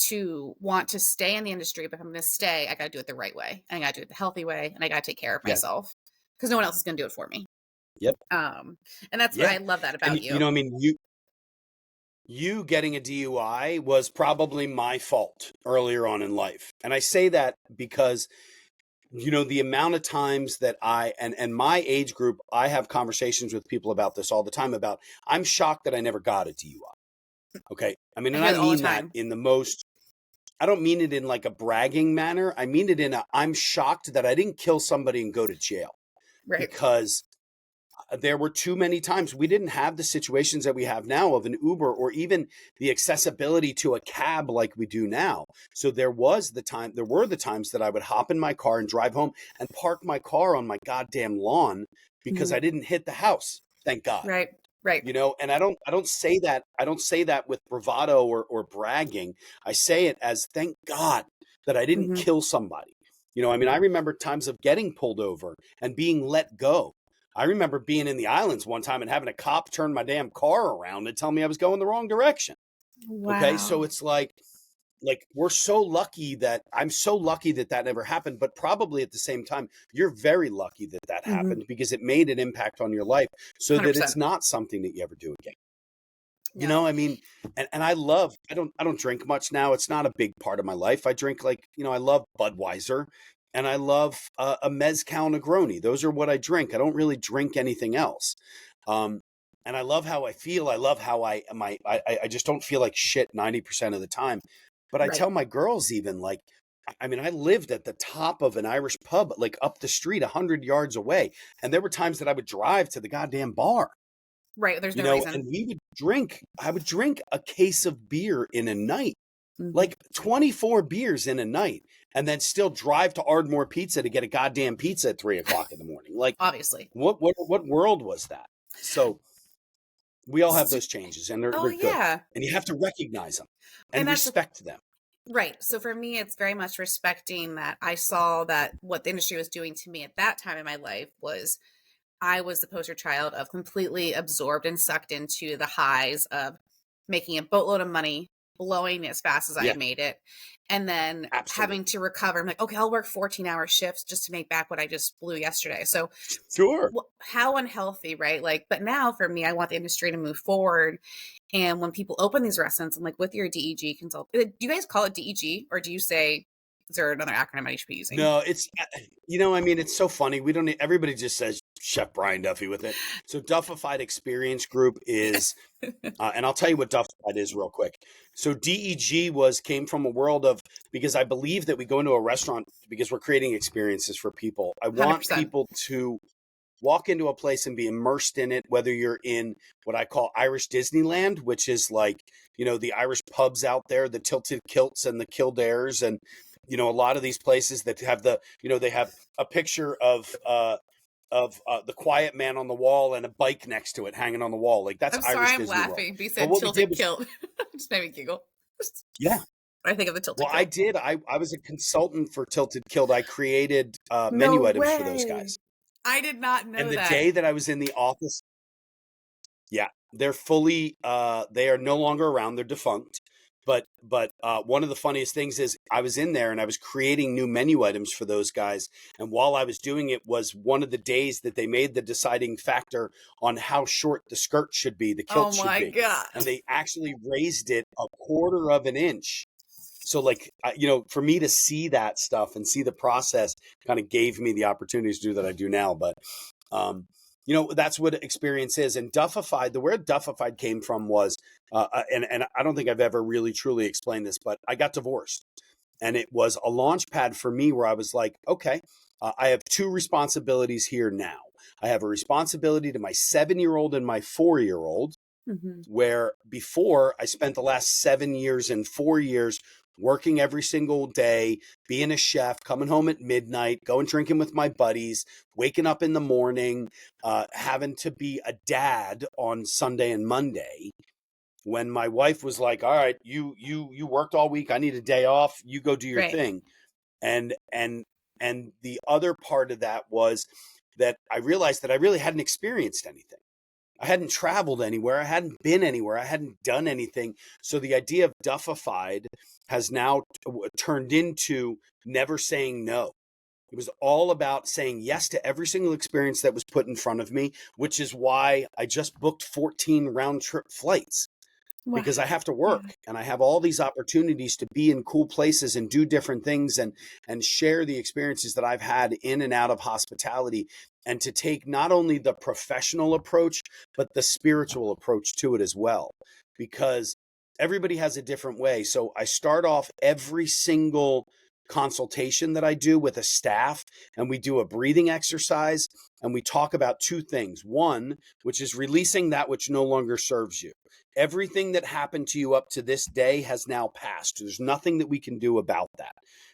To want to stay in the industry, but if I'm going to stay, I got to do it the right way. And I got to do it the healthy way. And I got to take care of
Yeah.
myself because no one else is going to do it for me.
Yep.
And that's what
Yeah.
I love that
And
about you.
I mean, you getting a DUI was probably my fault earlier on in life. And I say that because, the amount of times that and my age group, I have conversations with people about this all the time about, I'm shocked that I never got a DUI. Okay. I mean, and I mean that in the most, I don't mean it in like a bragging manner. I mean it in I'm shocked that I didn't kill somebody and go to jail.
Right.
Because there were too many times we didn't have the situations that we have now of an Uber or even the accessibility to a cab like we do now. So there were the times that I would hop in my car and drive home and park my car on my goddamn lawn because I didn't hit the house. Thank God.
Right. Right.
And I don't say that. I don't say that with bravado or bragging. I say it as thank God that I didn't kill somebody. I mean, I remember times of getting pulled over and being let go. I remember being in the islands one time and having a cop turn my damn car around and tell me I was going the wrong direction.
Wow.
Okay. So it's like I'm so lucky that that never happened, but probably at the same time, you're very lucky that happened because it made an impact on your life so 100%. That it's not something that you ever do again. No. I mean, and I don't drink much now. It's not a big part of my life. I drink I love Budweiser. And I love a Mezcal Negroni. Those are what I drink. I don't really drink anything else. And I love how I feel. I love how I just don't feel like shit 90% of the time. But I tell my girls even I mean, I lived at the top of an Irish pub, like up the street, 100 yards away. And there were times that I would drive to the goddamn bar.
Right. There's no reason.
And I would drink a case of beer in a night, like 24 beers in a night. And then still drive to Ardmore Pizza to get a goddamn pizza at 3:00 in the morning. Like,
obviously,
what world was that? So we all have those changes, and they're good. And you have to recognize them and respect them.
Right. So for me, it's very much respecting that I saw that what the industry was doing to me at that time in my life was I was the poster child of completely absorbed and sucked into the highs of making a boatload of money, blowing as fast as I made it, and then having to recover. I'm like, okay, I'll work 14-hour shifts just to make back what I just blew yesterday. So
sure.
How unhealthy, right? But now for me, I want the industry to move forward. And when people open these restaurants, I'm like, with your DEG consult, do you guys call it DEG or do you say, is there another acronym I should be using?
No, it's, I mean, it's so funny. Everybody just says Chef Brian Duffy with it. So Duffified Experience Group is, and I'll tell you what Duffified is real quick. So DEG came from a world of, because I believe that we go into a restaurant because we're creating experiences for people. I want 100%. People to walk into a place and be immersed in it, whether you're in what I call Irish Disneyland, which is like, the Irish pubs out there, the Tilted Kilts and the Kildares, and, a lot of these places that have they have a picture of the Quiet Man on the wall and a bike next to it hanging on the wall. Like that's Irish Disney World.
I'm laughing. But you said Tilted Kilt. Just made me giggle.
Yeah.
I think of the Tilted Kilt.
I did. I was a consultant for Tilted Kilt. I created menu items for those guys.
I did not know that.
And the day that I was in the office, they're fully, they are no longer around. They're defunct. But one of the funniest things is I was in there and I was creating new menu items for those guys. And while I was doing it was one of the days that they made the deciding factor on how short the skirt should be, the kilt should be. Oh my God. And they actually raised it 1/4 of an inch. So for me to see that stuff and see the process kind of gave me the opportunity to do that I do now. But, that's what experience is. And Duffified, the word Duffified came from was, and I don't think I've ever really truly explained this, but I got divorced. And it was a launch pad for me where I was like, okay, I have 2 responsibilities here now. I have a responsibility to my 7-year-old and my 4-year-old, where before I spent the last 7 years and 4 years working every single day, being a chef, coming home at midnight, going drinking with my buddies, waking up in the morning, having to be a dad on Sunday and Monday, when my wife was like, all right, you worked all week. I need a day off. You go do your
Right.
thing. And the other part of that was that I realized that I really hadn't experienced anything. I hadn't traveled anywhere. I hadn't been anywhere. I hadn't done anything. So the idea of Duffified has now turned into never saying no. It was all about saying yes to every single experience that was put in front of me, which is why I just booked 14 round trip flights.
Wow.
Because I have to work and I have all these opportunities to be in cool places and do different things and share the experiences that I've had in and out of hospitality, and to take not only the professional approach, but the spiritual approach to it as well, because everybody has a different way. So I start off every single consultation that I do with a staff, and we do a breathing exercise, and we talk about two things. One, which is releasing that which no longer serves you. Everything that happened to you up to this day has now passed. There's nothing that we can do about that.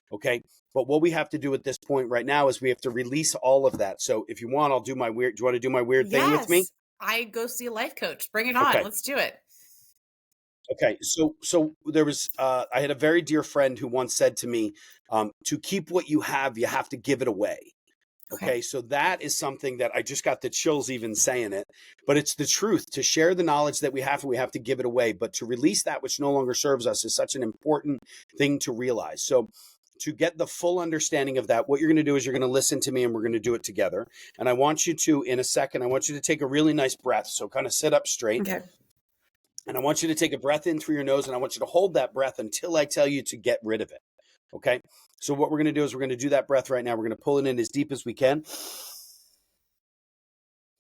Okay. But what we have to do at this point right now is we have to release all of that. So if you want, I'll do my weird. Do you want to do my weird thing with me?
I go see a life coach. Bring it on.
Okay.
Let's do it.
Okay. So there was, I had a very dear friend who once said to me, to keep what you have to give it away. Okay, so that is something that I just got the chills even saying it, but it's the truth. To share the knowledge that we have to give it away. But to release that which no longer serves us is such an important thing to realize. So to get the full understanding of that, what you're going to do is you're going to listen to me and we're going to do it together. And I want you to, in a second, I want you to take a really nice breath. So kind of sit up straight.
Okay.
And I want you to take a breath in through your nose, and I want you to hold that breath until I tell you to get rid of it. Okay. So what we're going to do is we're going to do that breath right now. We're going to pull it in as deep as we can.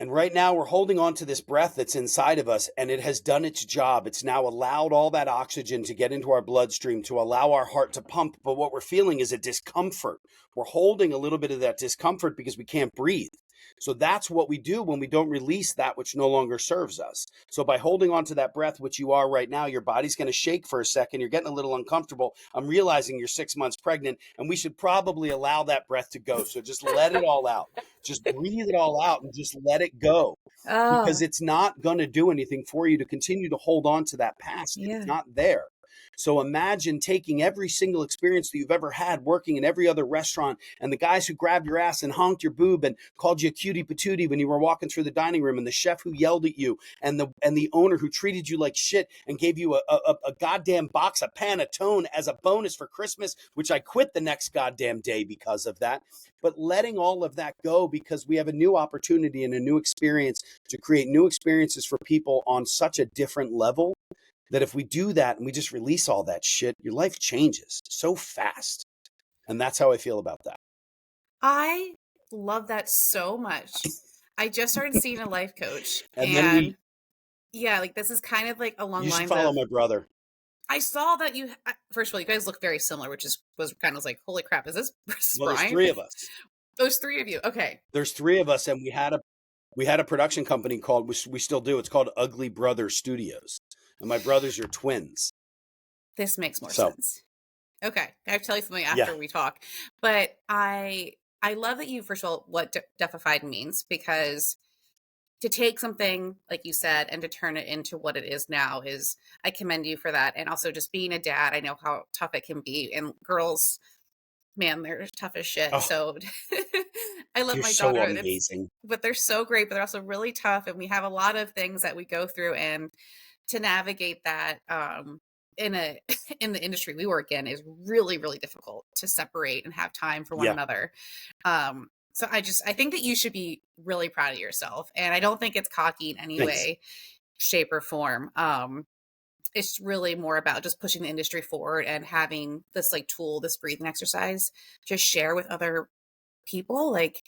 And right now we're holding on to this breath that's inside of us, and it has done its job. It's now allowed all that oxygen to get into our bloodstream, to allow our heart to pump. But what we're feeling is a discomfort. We're holding a little bit of that discomfort because we can't breathe. So that's what we do when we don't release that which no longer serves us. So by holding on to that breath, which you are right now, your body's going to shake for a second. You're getting a little uncomfortable. I'm realizing you're 6 months pregnant, and we should probably allow that breath to go. So just let it all out. Just breathe it all out and just let it go. Because it's not going to do anything for you to continue to hold on to that past. Yeah. It's not there. So imagine taking every single experience that you've ever had working in every other restaurant, and the guys who grabbed your ass and honked your boob and called you a cutie patootie when you were walking through the dining room, and the chef who yelled at you, and the owner who treated you like shit and gave you a goddamn box of Panettone as a bonus for Christmas, which I quit the next goddamn day because of that. But letting all of that go, because we have a new opportunity and a new experience to create new experiences for people on such a different level, that if we do that and we just release all that shit, your life changes so fast. And that's how I feel about that.
I love that so much. I just started seeing a life coach.
and
yeah, like this is kind of like along lines of...
You should follow my brother.
I saw that you... First of all, you guys look very similar, which was kind of like, holy crap, is this Brian?
There's three of us.
There's three of you. Okay.
There's three of us, and we had a production company called, we still do, it's called Ugly Brother Studios. And my brothers are twins.
This makes more sense. Okay. I have to tell you something after we talk. But I love that you, first of all, what Duffified means, because to take something, like you said, and to turn it into what it is now is, I commend you for that. And also just being a dad, I know how tough it can be. And girls, man, they're tough as shit. Oh, so I love my daughter.
So amazing.
But they're so great, but they're also really tough. And we have a lot of things that we go through, and to navigate that in the industry we work in is really, really difficult to separate and have time for one another. So I think that you should be really proud of yourself. And I don't think it's cocky in any way, shape, or form. It's really more about just pushing the industry forward and having this like tool, this breathing exercise, to share with other people. Like,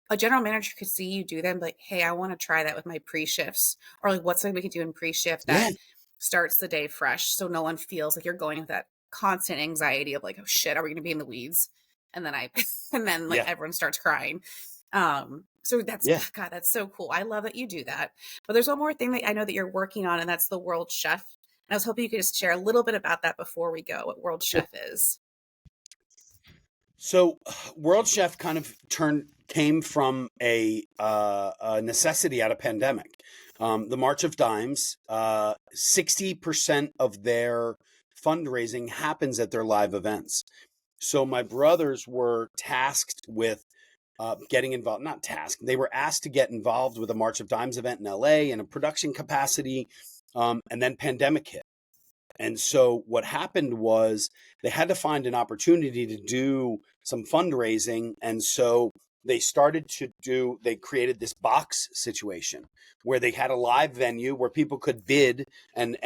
a general manager could see you do them, like, hey, I want to try that with my pre-shifts, or like, what's something we could do in pre-shift that starts the day fresh, so no one feels like you're going with that constant anxiety of like, oh shit, are we going to be in the weeds? And then everyone starts crying. So that's God, that's so cool. I love that you do that. But there's one more thing that I know that you're working on, and that's the World Chef. And I was hoping you could just share a little bit about that before we go. What World Chef is.
So World Chef kind of turned came from a necessity out of pandemic. The March of Dimes, 60% of their fundraising happens at their live events. So my brothers were tasked with getting involved, not tasked, they were asked to get involved with a March of Dimes event in LA in a production capacity. And then pandemic hit. And so what happened was they had to find an opportunity to do some fundraising. And so they created this box situation where they had a live venue where people could bid and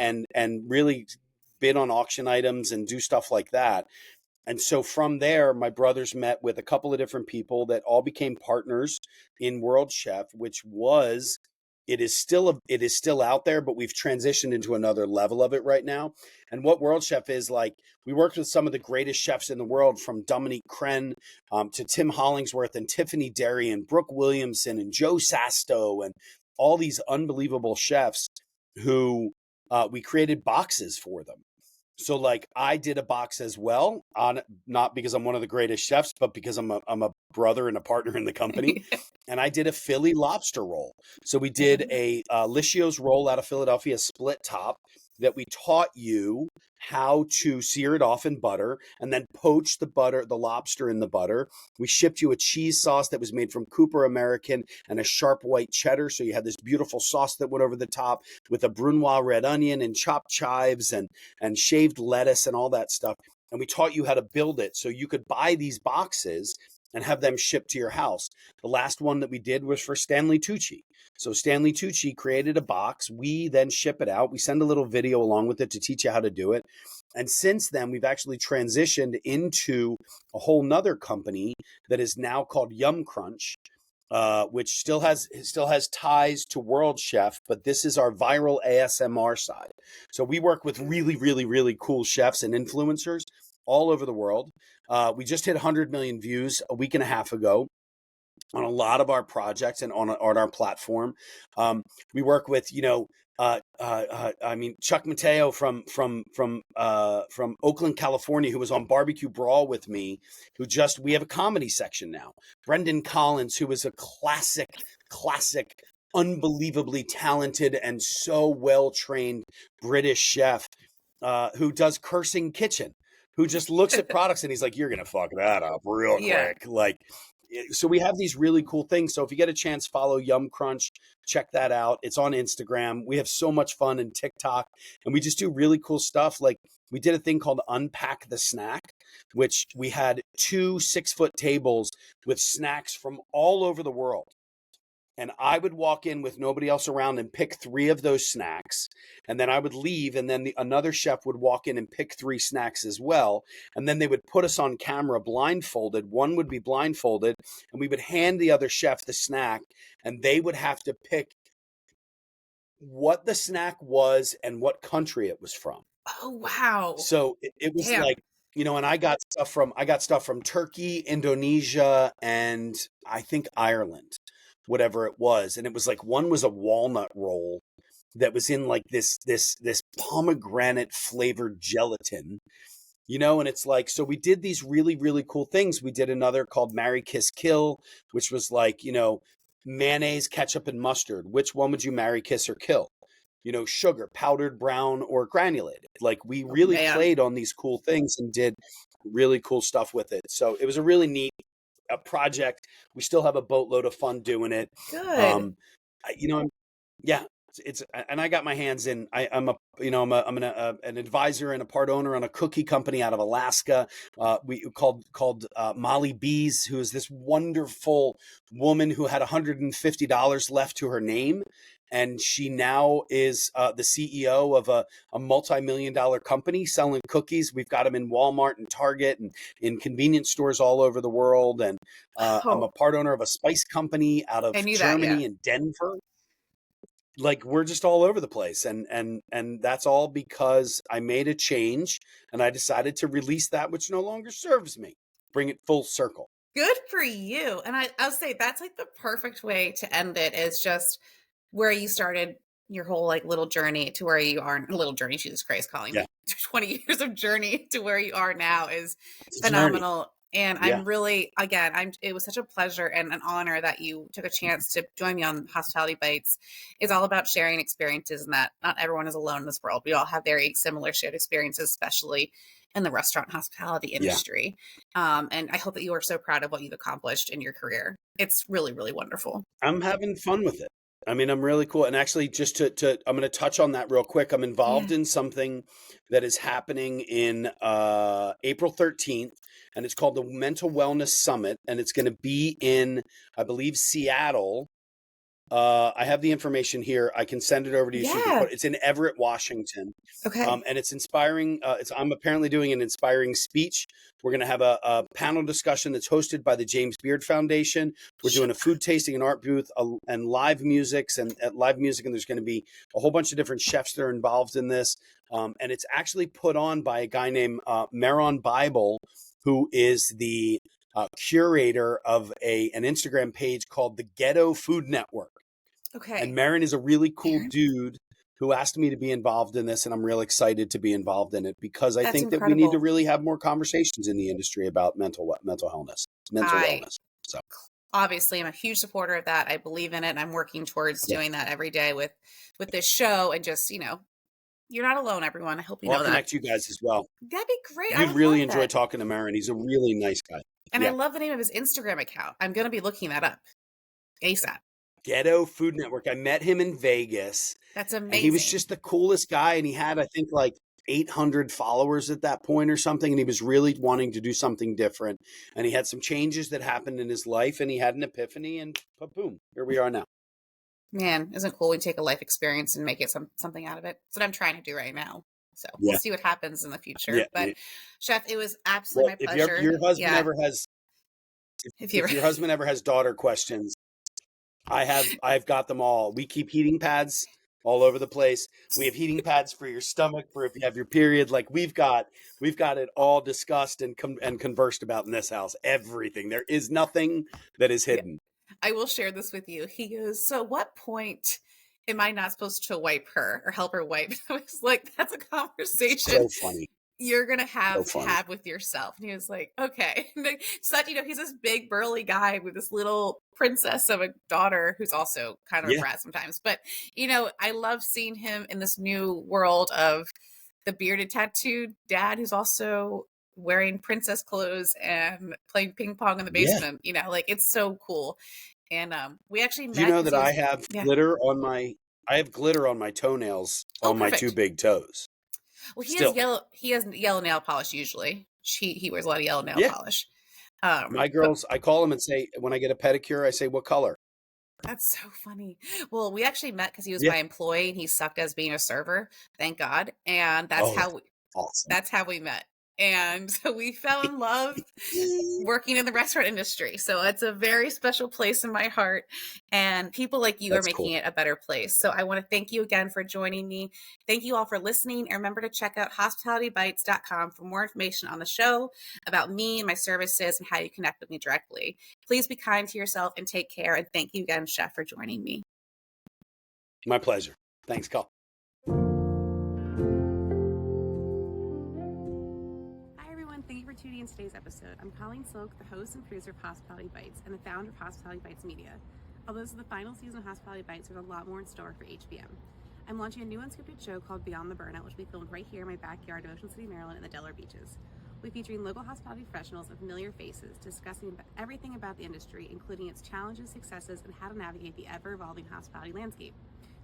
really bid on auction items and do stuff like that. And so from there, my brothers met with a couple of different people that all became partners in World Chef, which was, it is still out there, but we've transitioned into another level of it right now. And what World Chef is like, we worked with some of the greatest chefs in the world, from Dominique Crenn to Tim Hollingsworth and Tiffany Derry and Brooke Williamson and Joe Sasto and all these unbelievable chefs who we created boxes for them. So like I did a box as well, on not because I'm one of the greatest chefs, but because I'm a brother and a partner in the company. And I did a Philly lobster roll. So we did a Lishio's roll out of Philadelphia, split top, that we taught you how to sear it off in butter and then poach the lobster in the butter. We shipped you a cheese sauce that was made from Cooper American and a sharp white cheddar. So you had this beautiful sauce that went over the top with a brunoise red onion and chopped chives and shaved lettuce and all that stuff. And we taught you how to build it so you could buy these boxes and have them shipped to your house. The last one that we did was for Stanley Tucci. So Stanley Tucci created a box. We then ship it out. We send a little video along with it to teach you how to do it. And since then, we've actually transitioned into a whole nother company that is now called Yum Crunch, which still has ties to World Chef, but this is our viral ASMR side. So we work with really, really, really cool chefs and influencers all over the world. We just hit 100 million views a week and a half ago on a lot of our projects and on our platform. We work with, Chuck Mateo from Oakland, California, who was on Barbecue Brawl with me, we have a comedy section now. Brendan Collins, who is a classic, unbelievably talented and so well-trained British chef, who does Cursing Kitchen, who just looks at products and he's like, you're going to fuck that up real quick. Like, so we have these really cool things. So if you get a chance, follow Yum Crunch, check that out. It's on Instagram. We have so much fun in TikTok, and we just do really cool stuff. Like we did a thing called Unpack the Snack, which we had 2 6-foot tables with snacks from all over the world. And I would walk in with nobody else around and pick 3 of those snacks. And then I would leave. And then another chef would walk in and pick 3 snacks as well. And then they would put us on camera blindfolded. One would be blindfolded. And we would hand the other chef the snack. And they would have to pick what the snack was and what country it was from.
Oh, wow.
So it was like, and I got stuff from Turkey, Indonesia, and I think Ireland, whatever it was. And it was like, one was a walnut roll that was in like this pomegranate flavored gelatin, and it's like, so we did these really, really cool things. We did another called Marry, Kiss, Kill, which was like, mayonnaise, ketchup, and mustard. Which one would you marry, kiss, or kill? Sugar, powdered, brown, or granulated. Like we really played on these cool things and did really cool stuff with it. So it was a really neat project. We still have a boatload of fun doing it.
Good.
It's and I got my hands in. I'm an advisor and a part owner on a cookie company out of Alaska. We called Molly Bees, who is this wonderful woman who had $150 left to her name. And she now is the CEO of a multi-million-dollar company selling cookies. We've got them in Walmart and Target and in convenience stores all over the world. And I'm a part owner of a spice company out of Germany and Denver. Like we're just all over the place. And that's all because I made a change and I decided to release that which no longer serves me. Bring it full circle.
Good for you. And I'll say that's like the perfect way to end it, is just where you started your whole like little journey to where you are. Little journey, Jesus Christ, calling me 20 years of journey to where you are now is phenomenal. And I'm really, again, it was such a pleasure and an honor that you took a chance to join me on Hospitality Bites. It's all about sharing experiences, and that not everyone is alone in this world. We all have very similar shared experiences, especially in the restaurant and hospitality industry. And I hope that you are so proud of what you've accomplished in your career. It's really, really wonderful.
I'm having fun with it. I mean, I'm really cool. And actually, just I'm going to touch on that real quick. I'm involved in something that is happening in April 13th, and it's called the Mental Wellness Summit, and it's going to be in, I believe, Seattle. I have the information here. I can send it over to you. So you can it's in Everett, Washington.
Okay.
And it's inspiring. I'm apparently doing an inspiring speech. We're going to have a panel discussion that's hosted by the James Beard Foundation. We're doing a food tasting and art booth and live music. And there's going to be a whole bunch of different chefs that are involved in this. And it's actually put on by a guy named Maron Bible, who is the curator of an Instagram page called the Ghetto Food Network.
Okay.
And Maron is a really cool dude who asked me to be involved in this, and I'm really excited to be involved in it because I think that we need to really have more conversations in the industry about mental wellness. So
obviously, I'm a huge supporter of that. I believe in it, and I'm working towards doing that every day with this show. And just, you're not alone, everyone. I hope you know that.
I'll connect you guys as well.
That'd be great.
You'd really enjoy talking to Maron. He's a really nice guy.
And I love the name of his Instagram account. I'm going to be looking that up ASAP.
Ghetto Food Network. I met him in Vegas.
That's amazing.
He was just the coolest guy, and he had, I think, like 800 followers at that point or something, and he was really wanting to do something different. And he had some changes that happened in his life, and he had an epiphany, and boom, here we are now.
Man, isn't it cool? We take a life experience and make it something out of it. That's what I'm trying to do right now. So we'll see what happens in the future. But Chef, it was absolutely my pleasure.
If your husband ever has, if your husband ever has daughter questions, I've got them all. We keep heating pads all over the place. We have heating pads for your stomach, for if you have your period. Like we've got it all discussed and conversed about in this house. Everything. There is nothing that is hidden.
I will share this with you. He goes, so what point am I not supposed to wipe her or help her wipe? I was like, that's a conversation.
So funny.
You're going to have with yourself. And he was like, okay. So, he's this big burly guy with this little princess of a daughter who's also kind of a brat sometimes. But, I love seeing him in this new world of the bearded tattooed dad who's also wearing princess clothes and playing ping pong in the basement. It's so cool. And we actually met.
Do you know that I have glitter on my toenails on my two big toes?
Well, he has yellow nail polish usually. He wears a lot of yellow nail polish.
My girls, I call them and say, when I get a pedicure, I say, what color?
That's so funny. Well, we actually met because he was my employee and he sucked as being a server. Thank God. And that's how we met. And so we fell in love working in the restaurant industry. So it's a very special place in my heart. And people like you are making it a better place. So I want to thank you again for joining me. Thank you all for listening. And remember to check out hospitalitybites.com for more information on the show, about me and my services, and how you connect with me directly. Please be kind to yourself and take care. And thank you again, Chef, for joining me.
My pleasure. Thanks, Call.
Thank you for tuning in today's episode. I'm Colleen Silk, the host and producer of Hospitality Bites and the founder of Hospitality Bites Media. Although this is the final season of Hospitality Bites, there's a lot more in store for HBM. I'm launching a new unscripted show called Beyond the Burnout, which will be filmed right here in my backyard of Ocean City, Maryland, and the Delaware Beaches. We'll be featuring local hospitality professionals and familiar faces, discussing everything about the industry, including its challenges, successes, and how to navigate the ever-evolving hospitality landscape.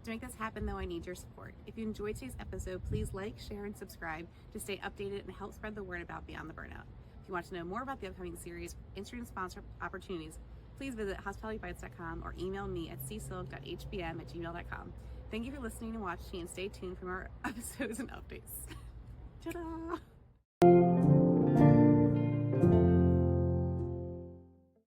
To make this happen, though, I need your support. If you enjoyed today's episode, please like, share, and subscribe to stay updated and help spread the word about Beyond the Burnout. If you want to know more about the upcoming series, industry and sponsor opportunities, please visit hospitalitybites.com or email me at csilk.hbm@gmail.com. Thank you for listening and watching, and stay tuned for more episodes and updates. Ta-da!